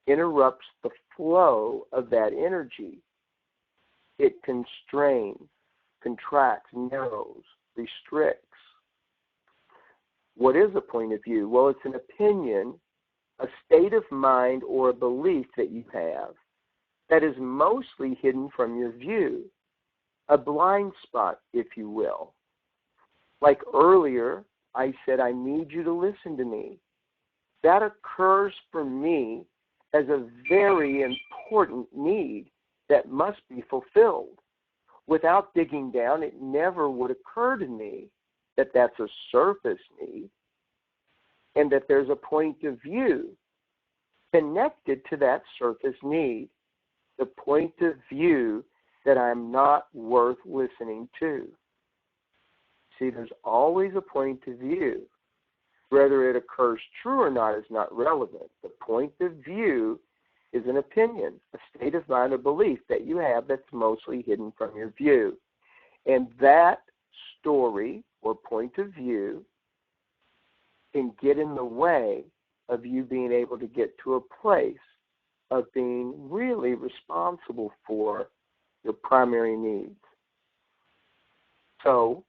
interrupts the flow of that energy. It constrains, contracts, narrows, restricts. What is a point of view? Well, it's an opinion, a state of mind, or a belief that you have that is mostly hidden from your view, a blind spot, if you will. Like earlier, I said, I need you to listen to me. That occurs for me as a very important need that must be fulfilled. Without digging down, it never would occur to me that that's a surface need and that there's a point of view connected to that surface need, the point of view that I'm not worth listening to. See, there's always a point of view. Whether it occurs true or not is not relevant. The point of view is an opinion, a state of mind or belief that you have that's mostly hidden from your view. And that story or point of view can get in the way of you being able to get to a place of being really responsible for your primary needs. So,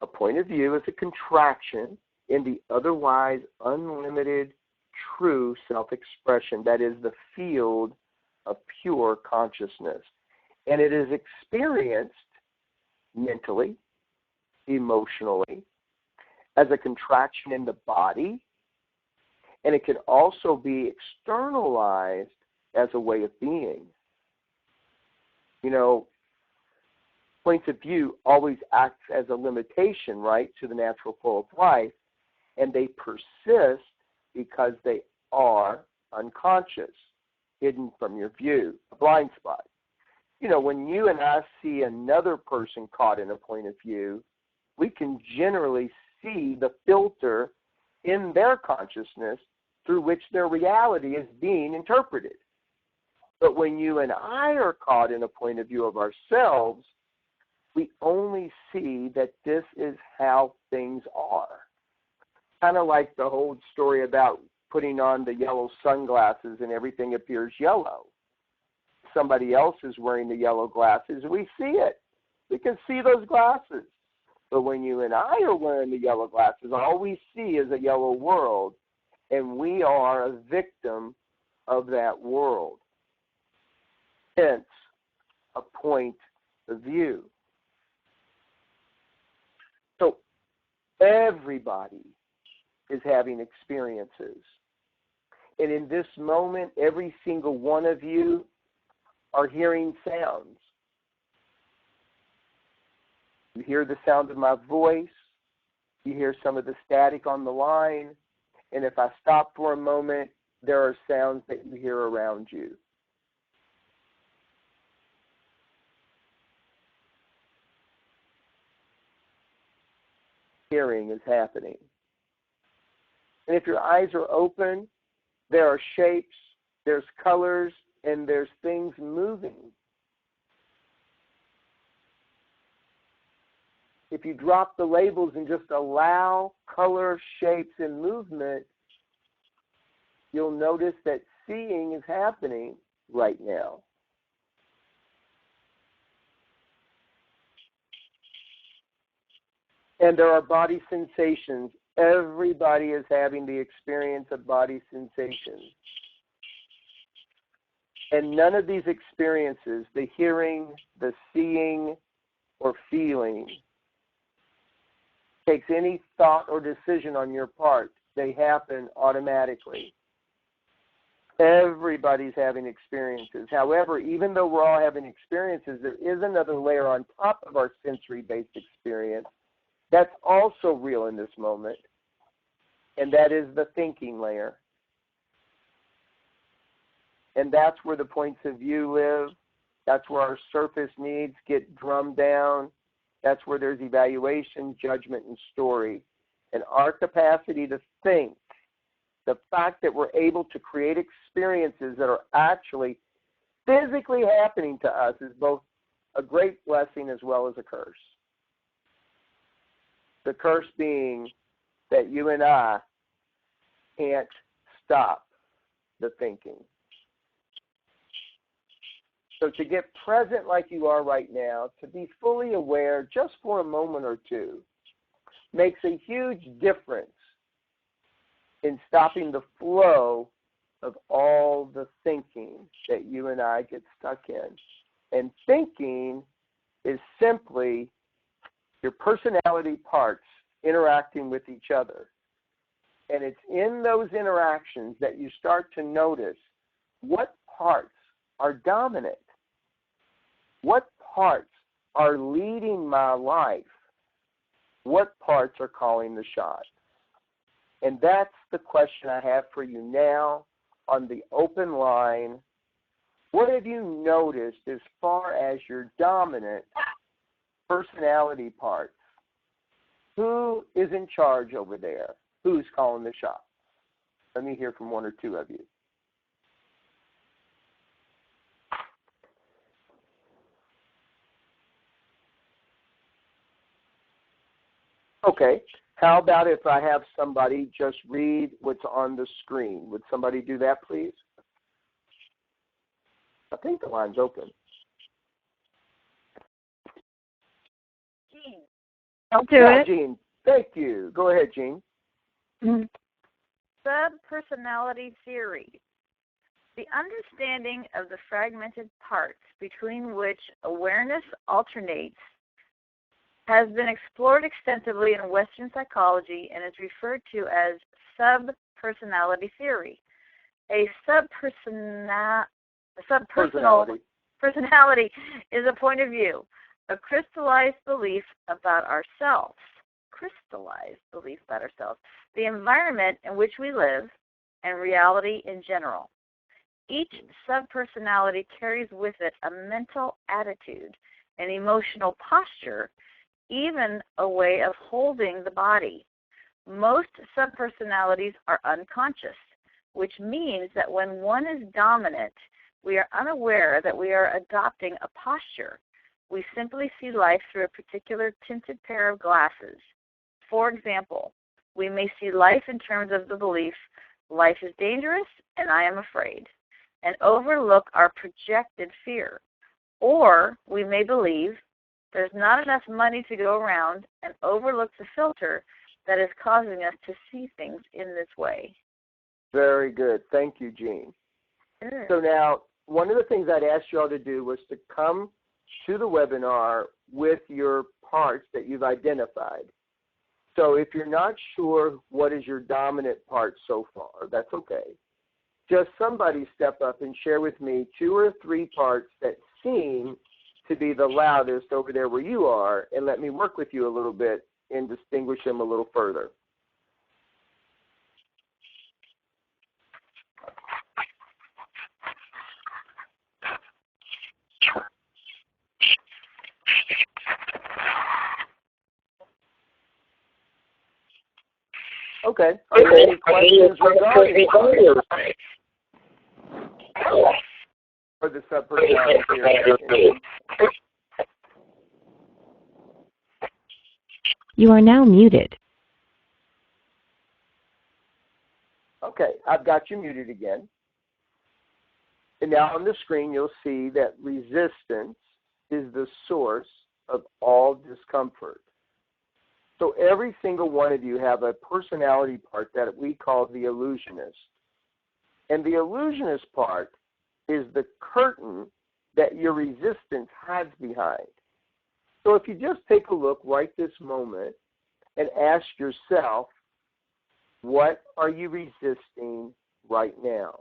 a point of view is a contraction in the otherwise unlimited true self-expression, that is the field of pure consciousness. And it is experienced mentally, emotionally, as a contraction in the body, and it can also be externalized as a way of being. You know, points of view always act as a limitation, right, to the natural flow of life, and they persist because they are unconscious, hidden from your view, a blind spot. You know, when you and I see another person caught in a point of view, we can generally see the filter in their consciousness through which their reality is being interpreted. But when you and I are caught in a point of view of ourselves, we only see that this is how things are. Kind of like the old story about putting on the yellow sunglasses and everything appears yellow. Somebody else is wearing the yellow glasses, we see it. We can see those glasses. But when you and I are wearing the yellow glasses, all we see is a yellow world, and we are a victim of that world. Hence, a point of view. So, everybody is having experiences. And in this moment, every single one of you are hearing sounds. You hear the sound of my voice. You hear some of the static on the line. And if I stop for a moment, there are sounds that you hear around you. Hearing is happening. And if your eyes are open, there are shapes, there's colors, and there's things moving. If you drop the labels and just allow color, shapes, and movement, you'll notice that seeing is happening right now. And there are body sensations. Everybody is having the experience of body sensations. And none of these experiences, the hearing, the seeing, or feeling, takes any thought or decision on your part. They happen automatically. Everybody's having experiences. However, even though we're all having experiences, there is another layer on top of our sensory-based experience that's also real in this moment, and that is the thinking layer. And that's where the points of view live. That's where our surface needs get drummed down. That's where there's evaluation, judgment, and story. And our capacity to think, the fact that we're able to create experiences that are actually physically happening to us is both a great blessing as well as a curse. The curse being that you and I can't stop the thinking. So to get present like you are right now, to be fully aware just for a moment or two, makes a huge difference in stopping the flow of all the thinking that you and I get stuck in. And thinking is simply your personality parts interacting with each other. And it's in those interactions that you start to notice what parts are dominant, what parts are leading my life, what parts are calling the shots. And that's the question I have for you now on the open line. What have you noticed as far as your dominant personality parts? Who is in charge over there? Who's calling the shots? Let me hear from one or two of you. Okay. How about if I have somebody just read what's on the screen? Would somebody do that, please? I think the line's open. Jean. I'll do it. Jean. Thank you. Go ahead, Jean. Subpersonality theory. The understanding of the fragmented parts between which awareness alternates has been explored extensively in Western psychology and is referred to as subpersonality theory. A subpersonal personality is a point of view, a crystallized belief about ourselves. The environment in which we live, and reality in general. Each subpersonality carries with it a mental attitude, an emotional posture, even a way of holding the body. Most subpersonalities are unconscious, which means that when one is dominant, we are unaware that we are adopting a posture. We simply see life through a particular tinted pair of glasses. For example, we may see life in terms of the belief, life is dangerous and I am afraid, and overlook our projected fear. Or we may believe there's not enough money to go around and overlook the filter that is causing us to see things in this way. Very good. Thank you, Jean. Sure. So now, one of the things I'd asked you all to do was to come to the webinar with your parts that you've identified. So if you're not sure what is your dominant part so far, that's okay. Just somebody step up and share with me 2 or 3 parts that seem to be the loudest over there where you are, and let me work with you a little bit and distinguish them a little further. Okay. Are there any questions regarding for the subpersonality theory? You are now muted. Okay, I've got you muted again. And now on the screen, you'll see that resistance is the source of all discomfort. So every single one of you have a personality part that we call the illusionist. And the illusionist part is the curtain that your resistance hides behind. So if you just take a look right this moment and ask yourself, what are you resisting right now?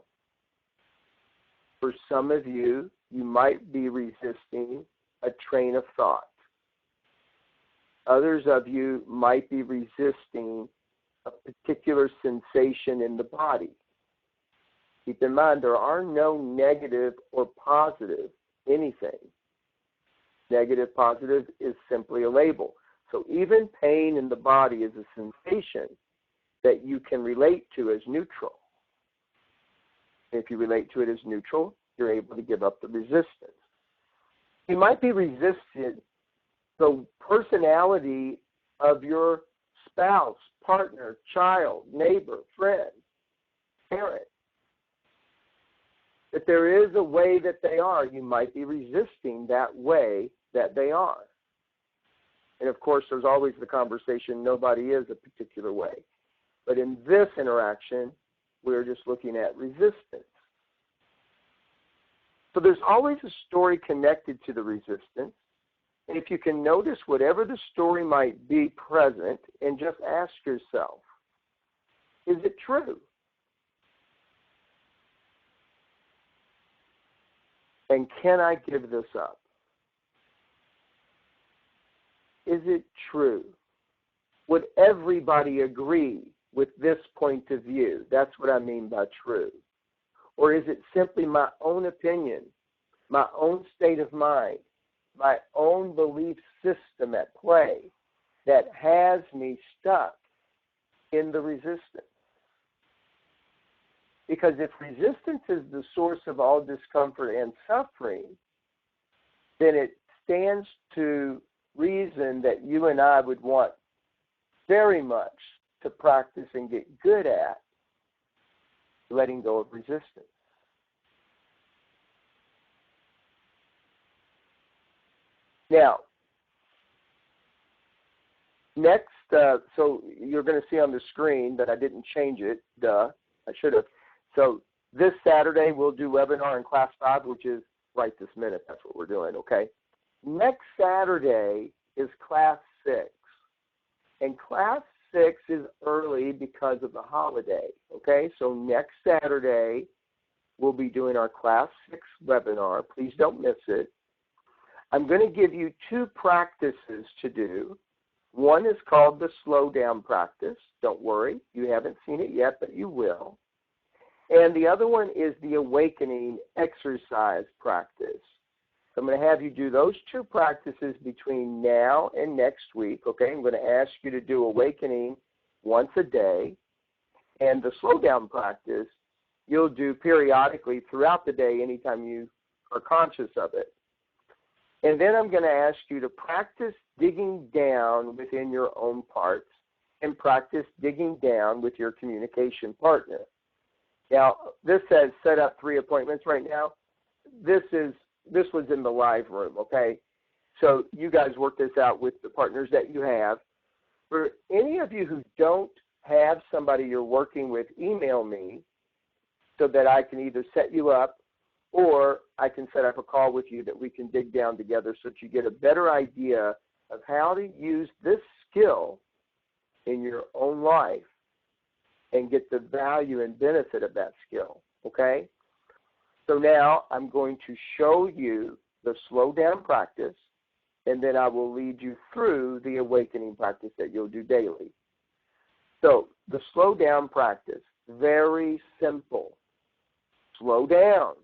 For some of you, you might be resisting a train of thought. Others of you might be resisting a particular sensation in the body. Keep in mind, there are no negative or positive anything. Negative, positive is simply a label. So even pain in the body is a sensation that you can relate to as neutral. If you relate to it as neutral, you're able to give up the resistance. You might be resistant the personality of your spouse, partner, child, neighbor, friend, parent. If there is a way that they are, you might be resisting that way that they are. And of course, there's always the conversation, nobody is a particular way. But in this interaction, we're just looking at resistance. So there's always a story connected to the resistance. And if you can notice whatever the story might be present and just ask yourself, is it true? And can I give this up? Is it true? Would everybody agree with this point of view? That's what I mean by true. Or is it simply my own opinion, my own state of mind, my own belief system at play that has me stuck in the resistance? Because if resistance is the source of all discomfort and suffering, then it stands to reason that you and I would want very much to practice and get good at letting go of resistance. Now, next, so you're going to see on the screen that I didn't change it. Duh, I should have. So this Saturday we'll do webinar in Class 5, which is right this minute. That's what we're doing, okay? Next Saturday is Class 6. And Class 6 is early because of the holiday, okay? So next Saturday we'll be doing our Class 6 webinar. Please don't miss it. I'm going to give you 2 practices to do. One is called the slow down practice. Don't worry, you haven't seen it yet, but you will. And the other one is the awakening exercise practice. So I'm going to have you do those 2 practices between now and next week, okay? I'm going to ask you to do awakening once a day. And the slow down practice, you'll do periodically throughout the day anytime you are conscious of it. And then I'm going to ask you to practice digging down within your own parts and practice digging down with your communication partner. Now, this says set up 3 appointments right now. This was in the live room, okay? So you guys work this out with the partners that you have. For any of you who don't have somebody you're working with, email me so that I can either set you up or I can set up a call with you that we can dig down together so that you get a better idea of how to use this skill in your own life and get the value and benefit of that skill, okay? So now I'm going to show you the slow down practice, and then I will lead you through the awakening practice that you'll do daily. So the slow down practice, very simple. Slow down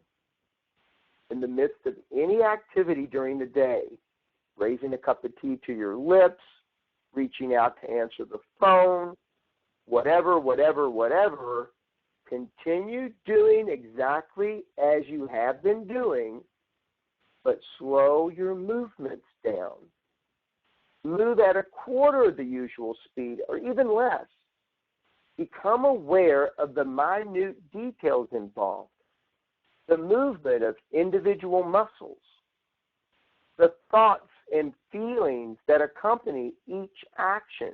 in the midst of any activity during the day, raising a cup of tea to your lips, reaching out to answer the phone, whatever, continue doing exactly as you have been doing, but slow your movements down. Move at a quarter of the usual speed or even less. Become aware of the minute details involved, the movement of individual muscles, the thoughts and feelings that accompany each action.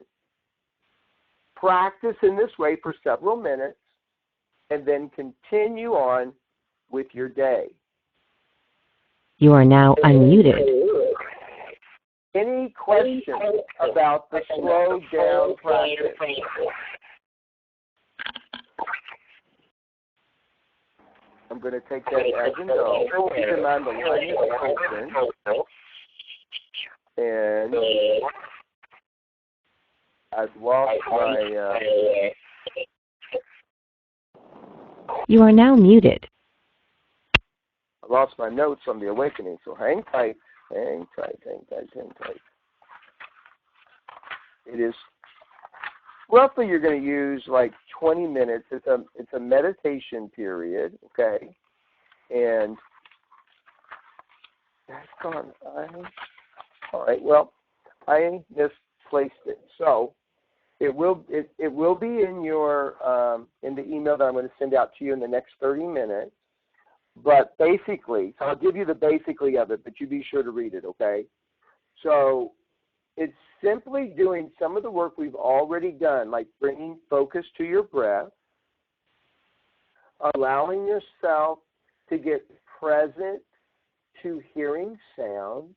Practice in this way for several minutes and then continue on with your day. You are now unmuted. Any questions about the slow down practice? I'm going to take that as a no. Keep in mind the line is open. And I've lost my You are now muted. I lost my notes on the awakening, so hang tight, hang tight, hang tight, hang tight. It is roughly you're going to use like 20 minutes. It's a meditation period, okay? And that's gone. All right. Well, I misplaced it, so it will be in your in the email that I'm going to send out to you in the next 30 minutes. But basically, so I'll give you the basically of it, but you be sure to read it, okay? So it's simply doing some of the work we've already done, like bringing focus to your breath, allowing yourself to get present to hearing sounds,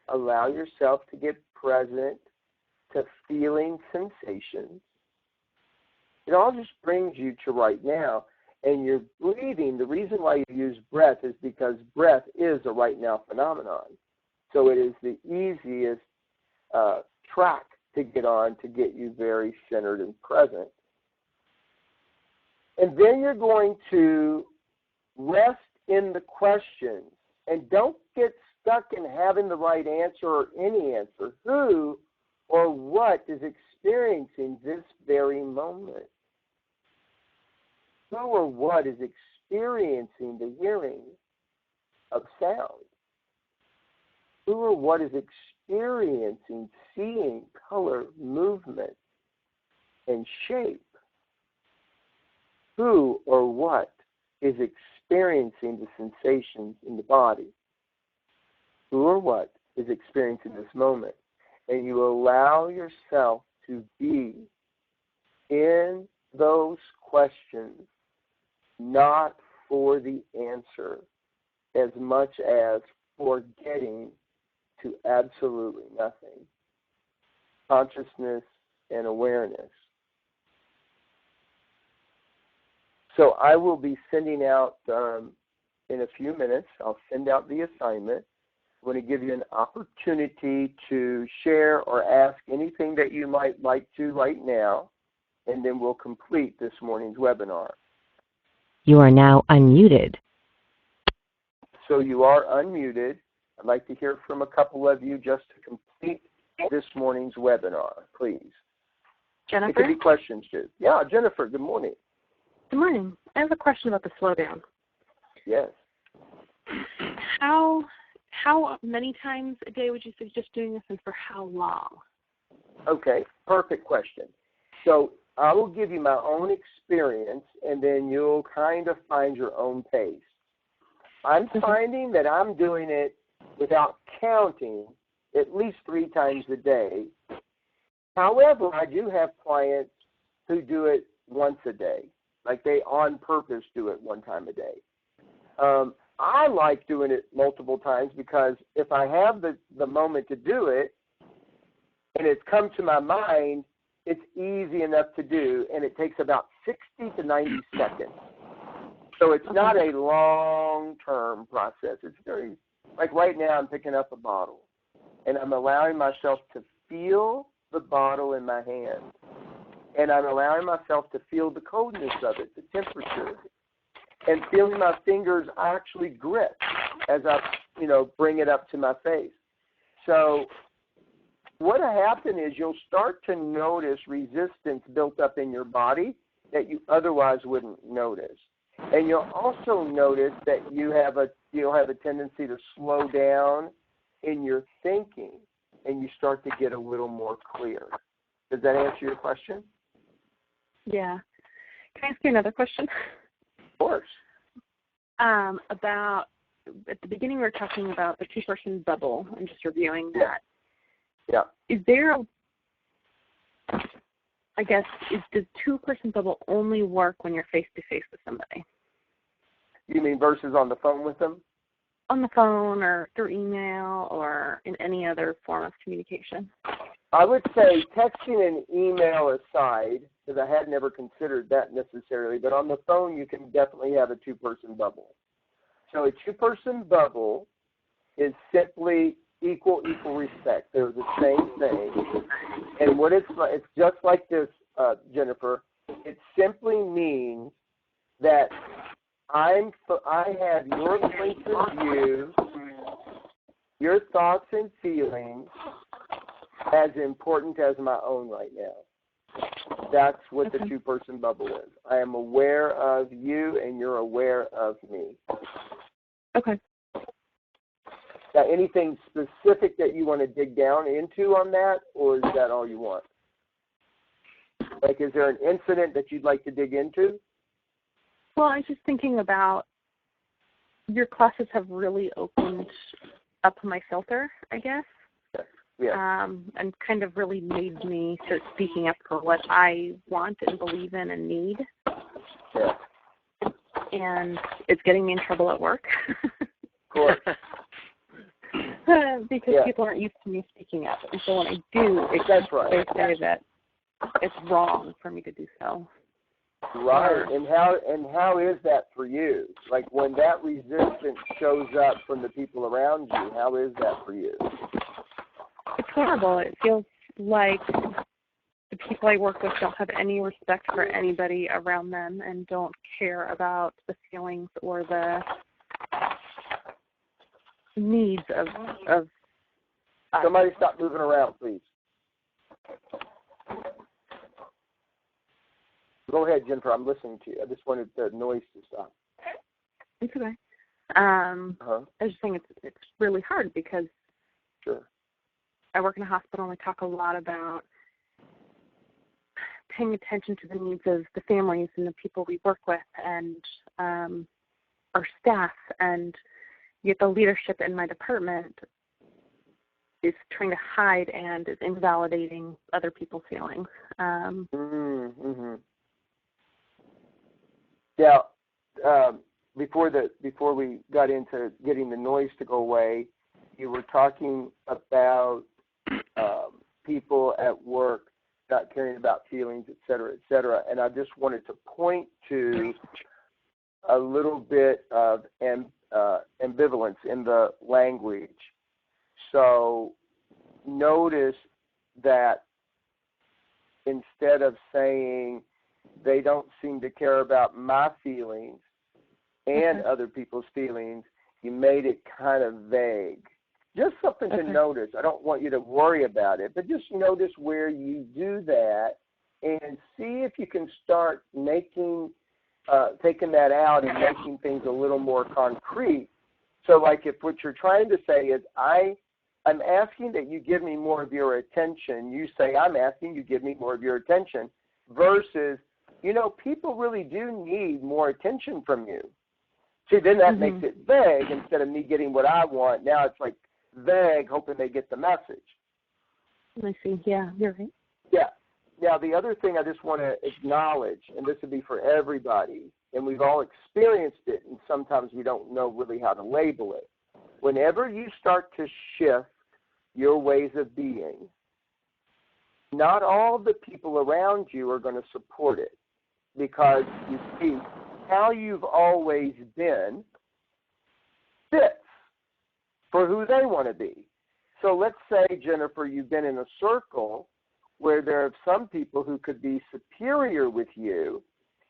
allow yourself to get present to feeling sensations. It all just brings you to right now. And your breathing, the reason why you use breath is because breath is a right now phenomenon. So it is the easiest track to get on to get you very centered and present. And then you're going to rest in the questions. And don't get stuck in having the right answer or any answer. Who or what is experiencing this very moment? Who or what is experiencing the hearing of sound? Who or what is experiencing seeing, color, movement, and shape? Who or what is experiencing the sensations in the body? Who or what is experiencing this moment? And you allow yourself to be in those questions, not for the answer as much as for getting to absolutely nothing. Consciousness and awareness. So I will be sending out in a few minutes, I'll send out the assignment. I'm going to give you an opportunity to share or ask anything that you might like to right now, and then we'll complete this morning's webinar. You are now unmuted. So you are unmuted. I'd like to hear from a couple of you just to complete this morning's webinar, please. Jennifer? It could be questions too. Yeah, Jennifer, good morning. Good morning. I have a question about the slowdown. Yes. How many times a day would you suggest doing this, and for how long? Okay, perfect question. So I will give you my own experience, and then you'll kind of find your own pace. I'm finding that I'm doing it without counting at least 3 times a day. However, I do have clients who do it once a day, like they on purpose do it 1 time a day. I like doing it multiple times because if I have the moment to do it and it's come to my mind, it's easy enough to do, and it takes about 60 to 90 seconds. So it's not a long-term process. It's very, like right now I'm picking up a bottle, and I'm allowing myself to feel the bottle in my hand, and I'm allowing myself to feel the coldness of it, the temperature, and feeling my fingers actually grip as I, bring it up to my face. So what will happen is you'll start to notice resistance built up in your body that you otherwise wouldn't notice. And you'll also notice that you'll have a tendency to slow down in your thinking, and you start to get a little more clear. Does that answer your question? Yeah. Can I ask you another question? Of course. About, at the beginning we were talking about the 2-person bubble and just reviewing that. Yeah. Is there does 2-person bubble only work when you're face-to-face with somebody? You mean versus on the phone with them? On the phone or through email or in any other form of communication? I would say texting and email aside, because I had never considered that necessarily, but on the phone you can definitely have a 2-person bubble. So a 2-person bubble is simply equal respect. They're the same thing. And what it's just like this, Jennifer, it simply means that I have your point of view, your thoughts and feelings as important as my own right now. That's what the two-person bubble is. I am aware of you, and you're aware of me. Okay. Now, anything specific that you want to dig down into on that, or is that all you want? Like, is there an incident that you'd like to dig into? Well, I was just thinking about your classes have really opened up my filter, I guess. Yeah. And kind of really made me start speaking up for what I want and believe in and need. Yeah. And it's getting me in trouble at work. Of course. Because people aren't used to me speaking up. And so when I do, they say that it's wrong for me to do so. Right. And how is that for you? Like, when that resistance shows up from the people around you, how is that for you? It's horrible. It feels like the people I work with don't have any respect for anybody around them and don't care about the feelings or the needs of Somebody stop moving around, please. Go ahead, Jennifer. I'm listening to you. I just wanted the noise to stop. It's okay. I was just saying it's really hard because I work in a hospital and I talk a lot about paying attention to the needs of the families and the people we work with and our staff, and yet the leadership in my department is trying to hide and is invalidating other people's feelings. Now, before we got into getting the noise to go away, you were talking about people at work not caring about feelings, et cetera, and I just wanted to point to a little bit of ambivalence in the language. So notice that instead of saying they don't seem to care about my feelings and other people's feelings, you made it kind of vague. Just something to notice. I don't want you to worry about it, but just notice where you do that and see if you can start making, taking that out and making things a little more concrete. So, like, if what you're trying to say is, I'm asking that you give me more of your attention, you say, I'm asking you give me more of your attention, versus, people really do need more attention from you. See, then that makes it vague. Instead of me getting what I want, now it's like vague, hoping they get the message. I see. Yeah, you're right. Yeah. Now, the other thing I just want to acknowledge, and this would be for everybody, and we've all experienced it, and sometimes we don't know really how to label it. Whenever you start to shift your ways of being, not all the people around you are going to support it, because, you see, how you've always been fits for who they want to be. So let's say, Jennifer, you've been in a circle where there are some people who could be superior with you,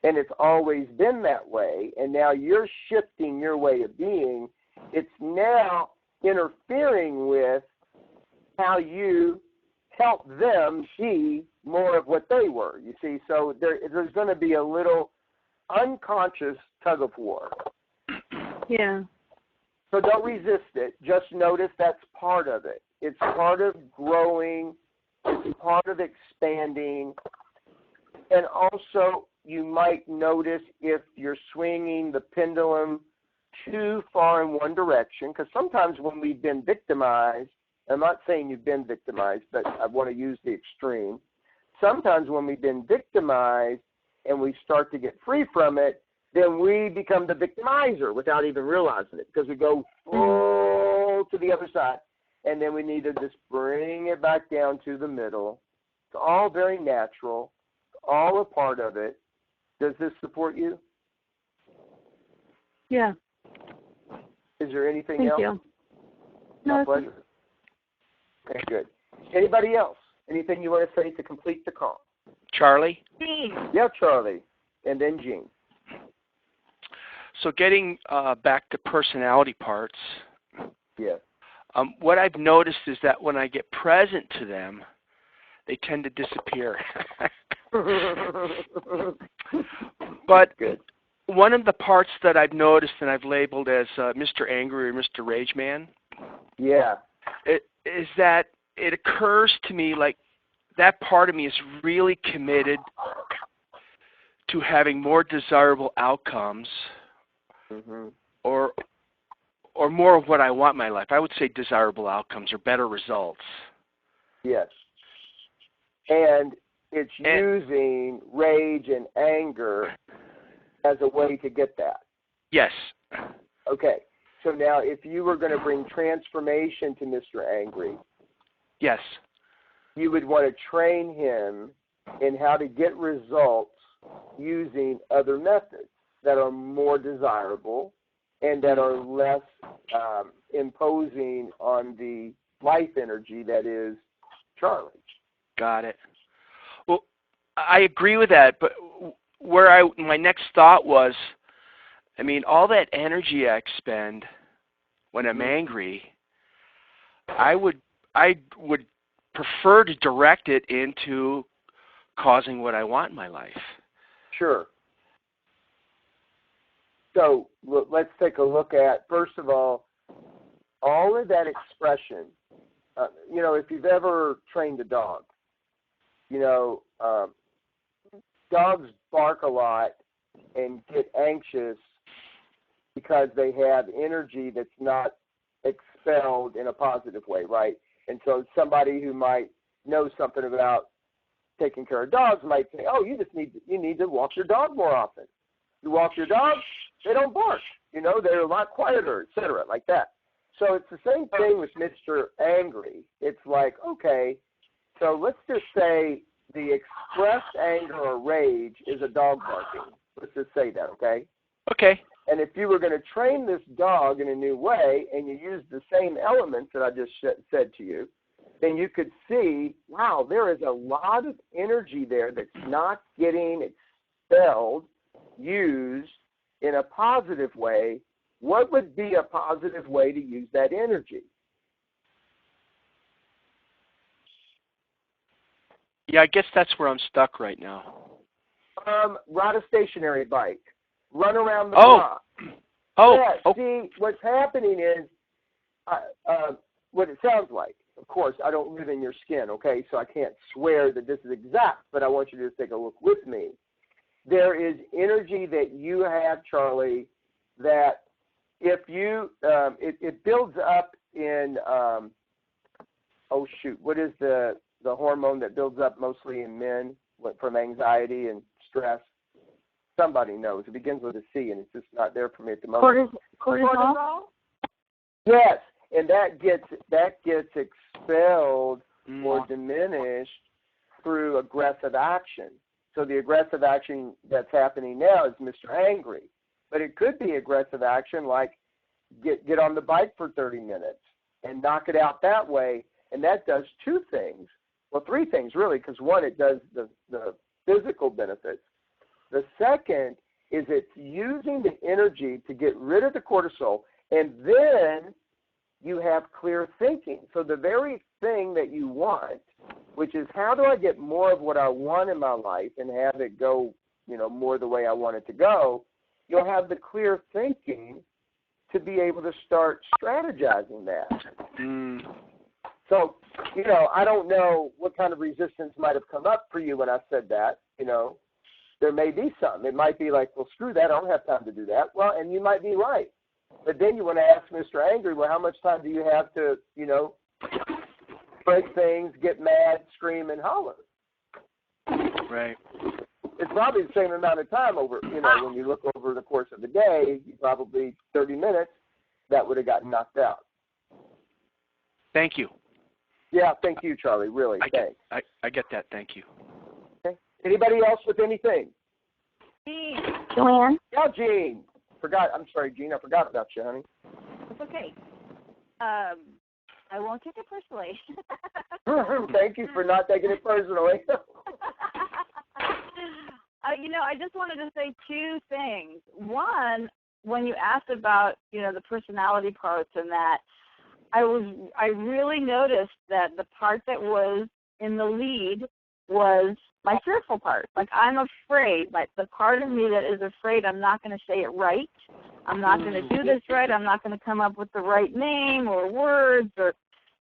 and it's always been that way, and now you're shifting your way of being. It's now interfering with how you help them see more of what they were, you see. So there's going to be a little unconscious tug of war. Yeah. So don't resist it. Just notice that's part of it. It's part of growing. It's part of expanding. And also, you might notice if you're swinging the pendulum too far in one direction, because sometimes when we've been victimized, I'm not saying you've been victimized, but I want to use the extreme. Sometimes when we've been victimized and we start to get free from it, then we become the victimizer without even realizing it, because we go to the other side, and then we need to just bring it back down to the middle. It's all very natural, all a part of it. Does this support you? Yeah. Is there anything else? Thank you. No, My pleasure. Okay, good. Anybody else? Anything you want to say to complete the call? Charlie? Yeah, Charlie. And then Jean. So getting back to personality parts, Yes. what I've noticed is that when I get present to them, they tend to disappear. But Good. one of the parts that I've noticed and I've labeled as Mr. Angry or Mr. Rage Man, Yeah. is that it occurs to me like that part of me is really committed to having more desirable outcomes, Mhm. or more of what I want in my life. I would say desirable outcomes or better results. Yes. And it's using rage and anger as a way to get that. Yes. Okay. So now if you were going to bring transformation to Mr. Angry, Yes. you would want to train him in how to get results using other methods that are more desirable and that are less imposing on the life energy that is Charlie. Got it. Well, I agree with that, but where my next thought was, I mean, all that energy I expend when I'm angry, I would prefer to direct it into causing what I want in my life. Sure. So let's take a look at, first of all of that expression. If you've ever trained a dog, dogs bark a lot and get anxious because they have energy that's not expelled in a positive way, right? And so somebody who might know something about taking care of dogs might say, oh, you need to walk your dog more often. You walk your dog, they don't bark. They're a lot quieter, et cetera, like that. So it's the same thing with Mr. Angry. It's like, okay, so let's just say the expressed anger or rage is a dog barking. Let's just say that, okay? Okay. And if you were going to train this dog in a new way and you used the same elements that I just said to you, then you could see, wow, there is a lot of energy there that's not getting expelled, used in a positive way. What would be a positive way to use that energy? Yeah, I guess that's where I'm stuck right now. Ride a stationary bike. Run around the block. See, what's happening is what it sounds like. Of course, I don't live in your skin, okay, so I can't swear that this is exact, but I want you to just take a look with me. There is energy that you have, Charlie, that if you, it builds up in, what is the hormone that builds up mostly in men from anxiety and stress? Somebody knows. It begins with a C, and it's just not there for me at the moment. Cortisol? Yes, and that gets expelled or diminished through aggressive action. So the aggressive action that's happening now is Mr. Angry. But it could be aggressive action like get on the bike for 30 minutes and knock it out that way. And that does two things. Well, three things, really, because one, it does the physical benefits. The second is it's using the energy to get rid of the cortisol, and then you have clear thinking. So the very thing that you want, which is how do I get more of what I want in my life and have it go, more the way I want it to go, you'll have the clear thinking to be able to start strategizing that. So, I don't know what kind of resistance might have come up for you when I said that, There may be some. It might be like, well, screw that, I don't have time to do that. Well, and you might be right. But then you want to ask Mr. Angry, well, how much time do you have to, break things, get mad, scream, and holler? Right. It's probably the same amount of time over, when you look over the course of the day, probably 30 minutes, that would have gotten knocked out. Thank you. Yeah, thank you, Charlie, really. Thanks. I get that. Thank you. Okay. Anybody else with anything? Joanne? Yeah, Jean. I'm sorry, Jean. I forgot about you, honey. It's okay. I won't take it personally. Thank you for not taking it personally. I just wanted to say two things. One, when you asked about, the personality parts and that, I really noticed that the part that was in the lead was my fearful part. Like, I'm afraid, like the part of me that is afraid I'm not going to say it right. I'm not going to do this right. I'm not going to come up with the right name or words,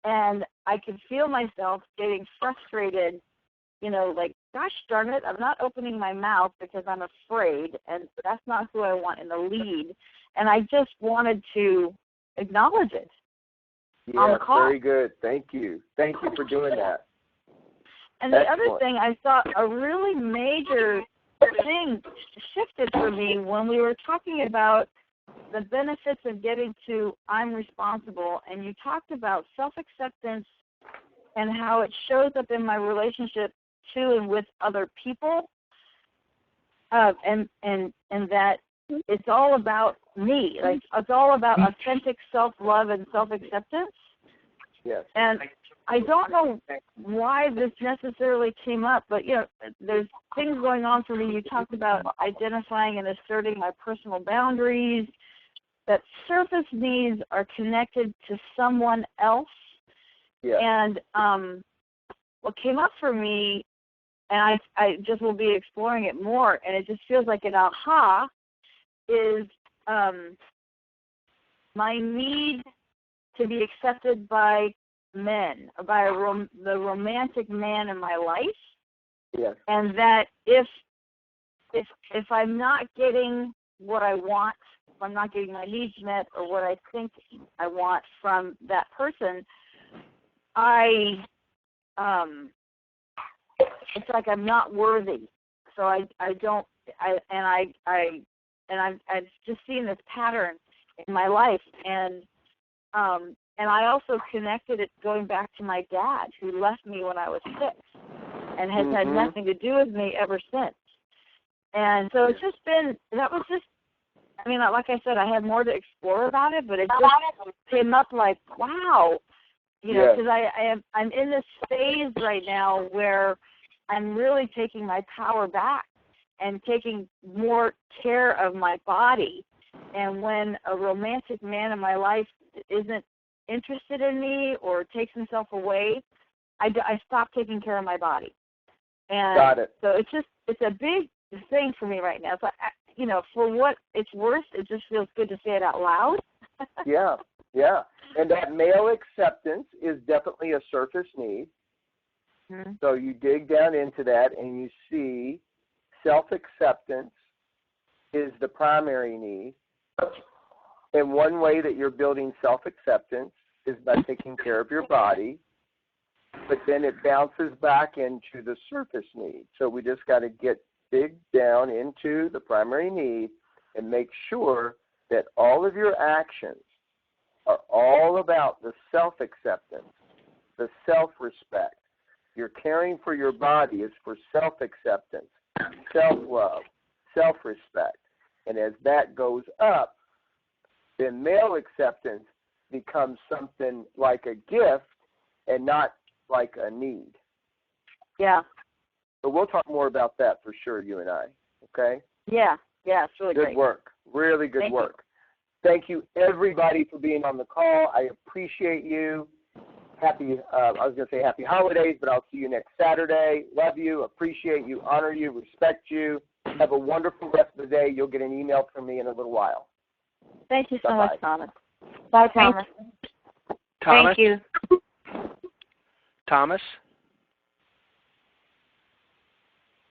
and I could feel myself getting frustrated, like, gosh darn it, I'm not opening my mouth because I'm afraid, and that's not who I want in the lead. And I just wanted to acknowledge it. Yeah, very good. Thank you. Thank you for doing that. And the other thing, I thought a really major thing shifted for me when we were talking about the benefits of getting to I'm responsible, and you talked about self-acceptance and how it shows up in my relationship to and with other people, and that it's all about me. Like, it's all about authentic self-love and self-acceptance. Yes. And I don't know why this necessarily came up, but, there's things going on for me. You talked about identifying and asserting my personal boundaries, that surface needs are connected to someone else. Yeah. And what came up for me, and I just will be exploring it more, and it just feels like an aha, is my need to be accepted by men, by the romantic man in my life. Yes. And that if I'm not getting what I want, if I'm not getting my needs met or what I think I want from that person, it's like I'm not worthy. So I've just seen this pattern in my life, and I also connected it going back to my dad, who left me when I was 6 and has had nothing to do with me ever since. And so it's just been, like I said, I have more to explore about it, but it just came up like, wow, because I'm in this phase right now where I'm really taking my power back and taking more care of my body. And when a romantic man in my life isn't interested in me or takes himself away, I stop taking care of my body. And got it. So it's a big thing for me right now. So, for what it's worth, it just feels good to say it out loud. Yeah. And that male acceptance is definitely a surface need. Mm-hmm. So you dig down into that and you see self-acceptance is the primary need. And one way that you're building self-acceptance is by taking care of your body, but then it bounces back into the surface need. So we just got to dig down into the primary need and make sure that all of your actions are all about the self-acceptance, the self-respect. Your caring for your body is for self-acceptance, self-love, self-respect. And as that goes up, then male acceptance becomes something like a gift and not like a need. Yeah. So we'll talk more about that for sure, you and I. Okay? Yeah, it's really good great. Work. Really good work. Thank you, everybody, for being on the call. I appreciate you. Happy holidays, but I'll see you next Saturday. Love you, appreciate you, honor you, respect you. Have a wonderful rest of the day. You'll get an email from me in a little while. Thank you so Bye-bye. much, Thomas. Bye, Thomas. Thomas? Thank you. Thomas?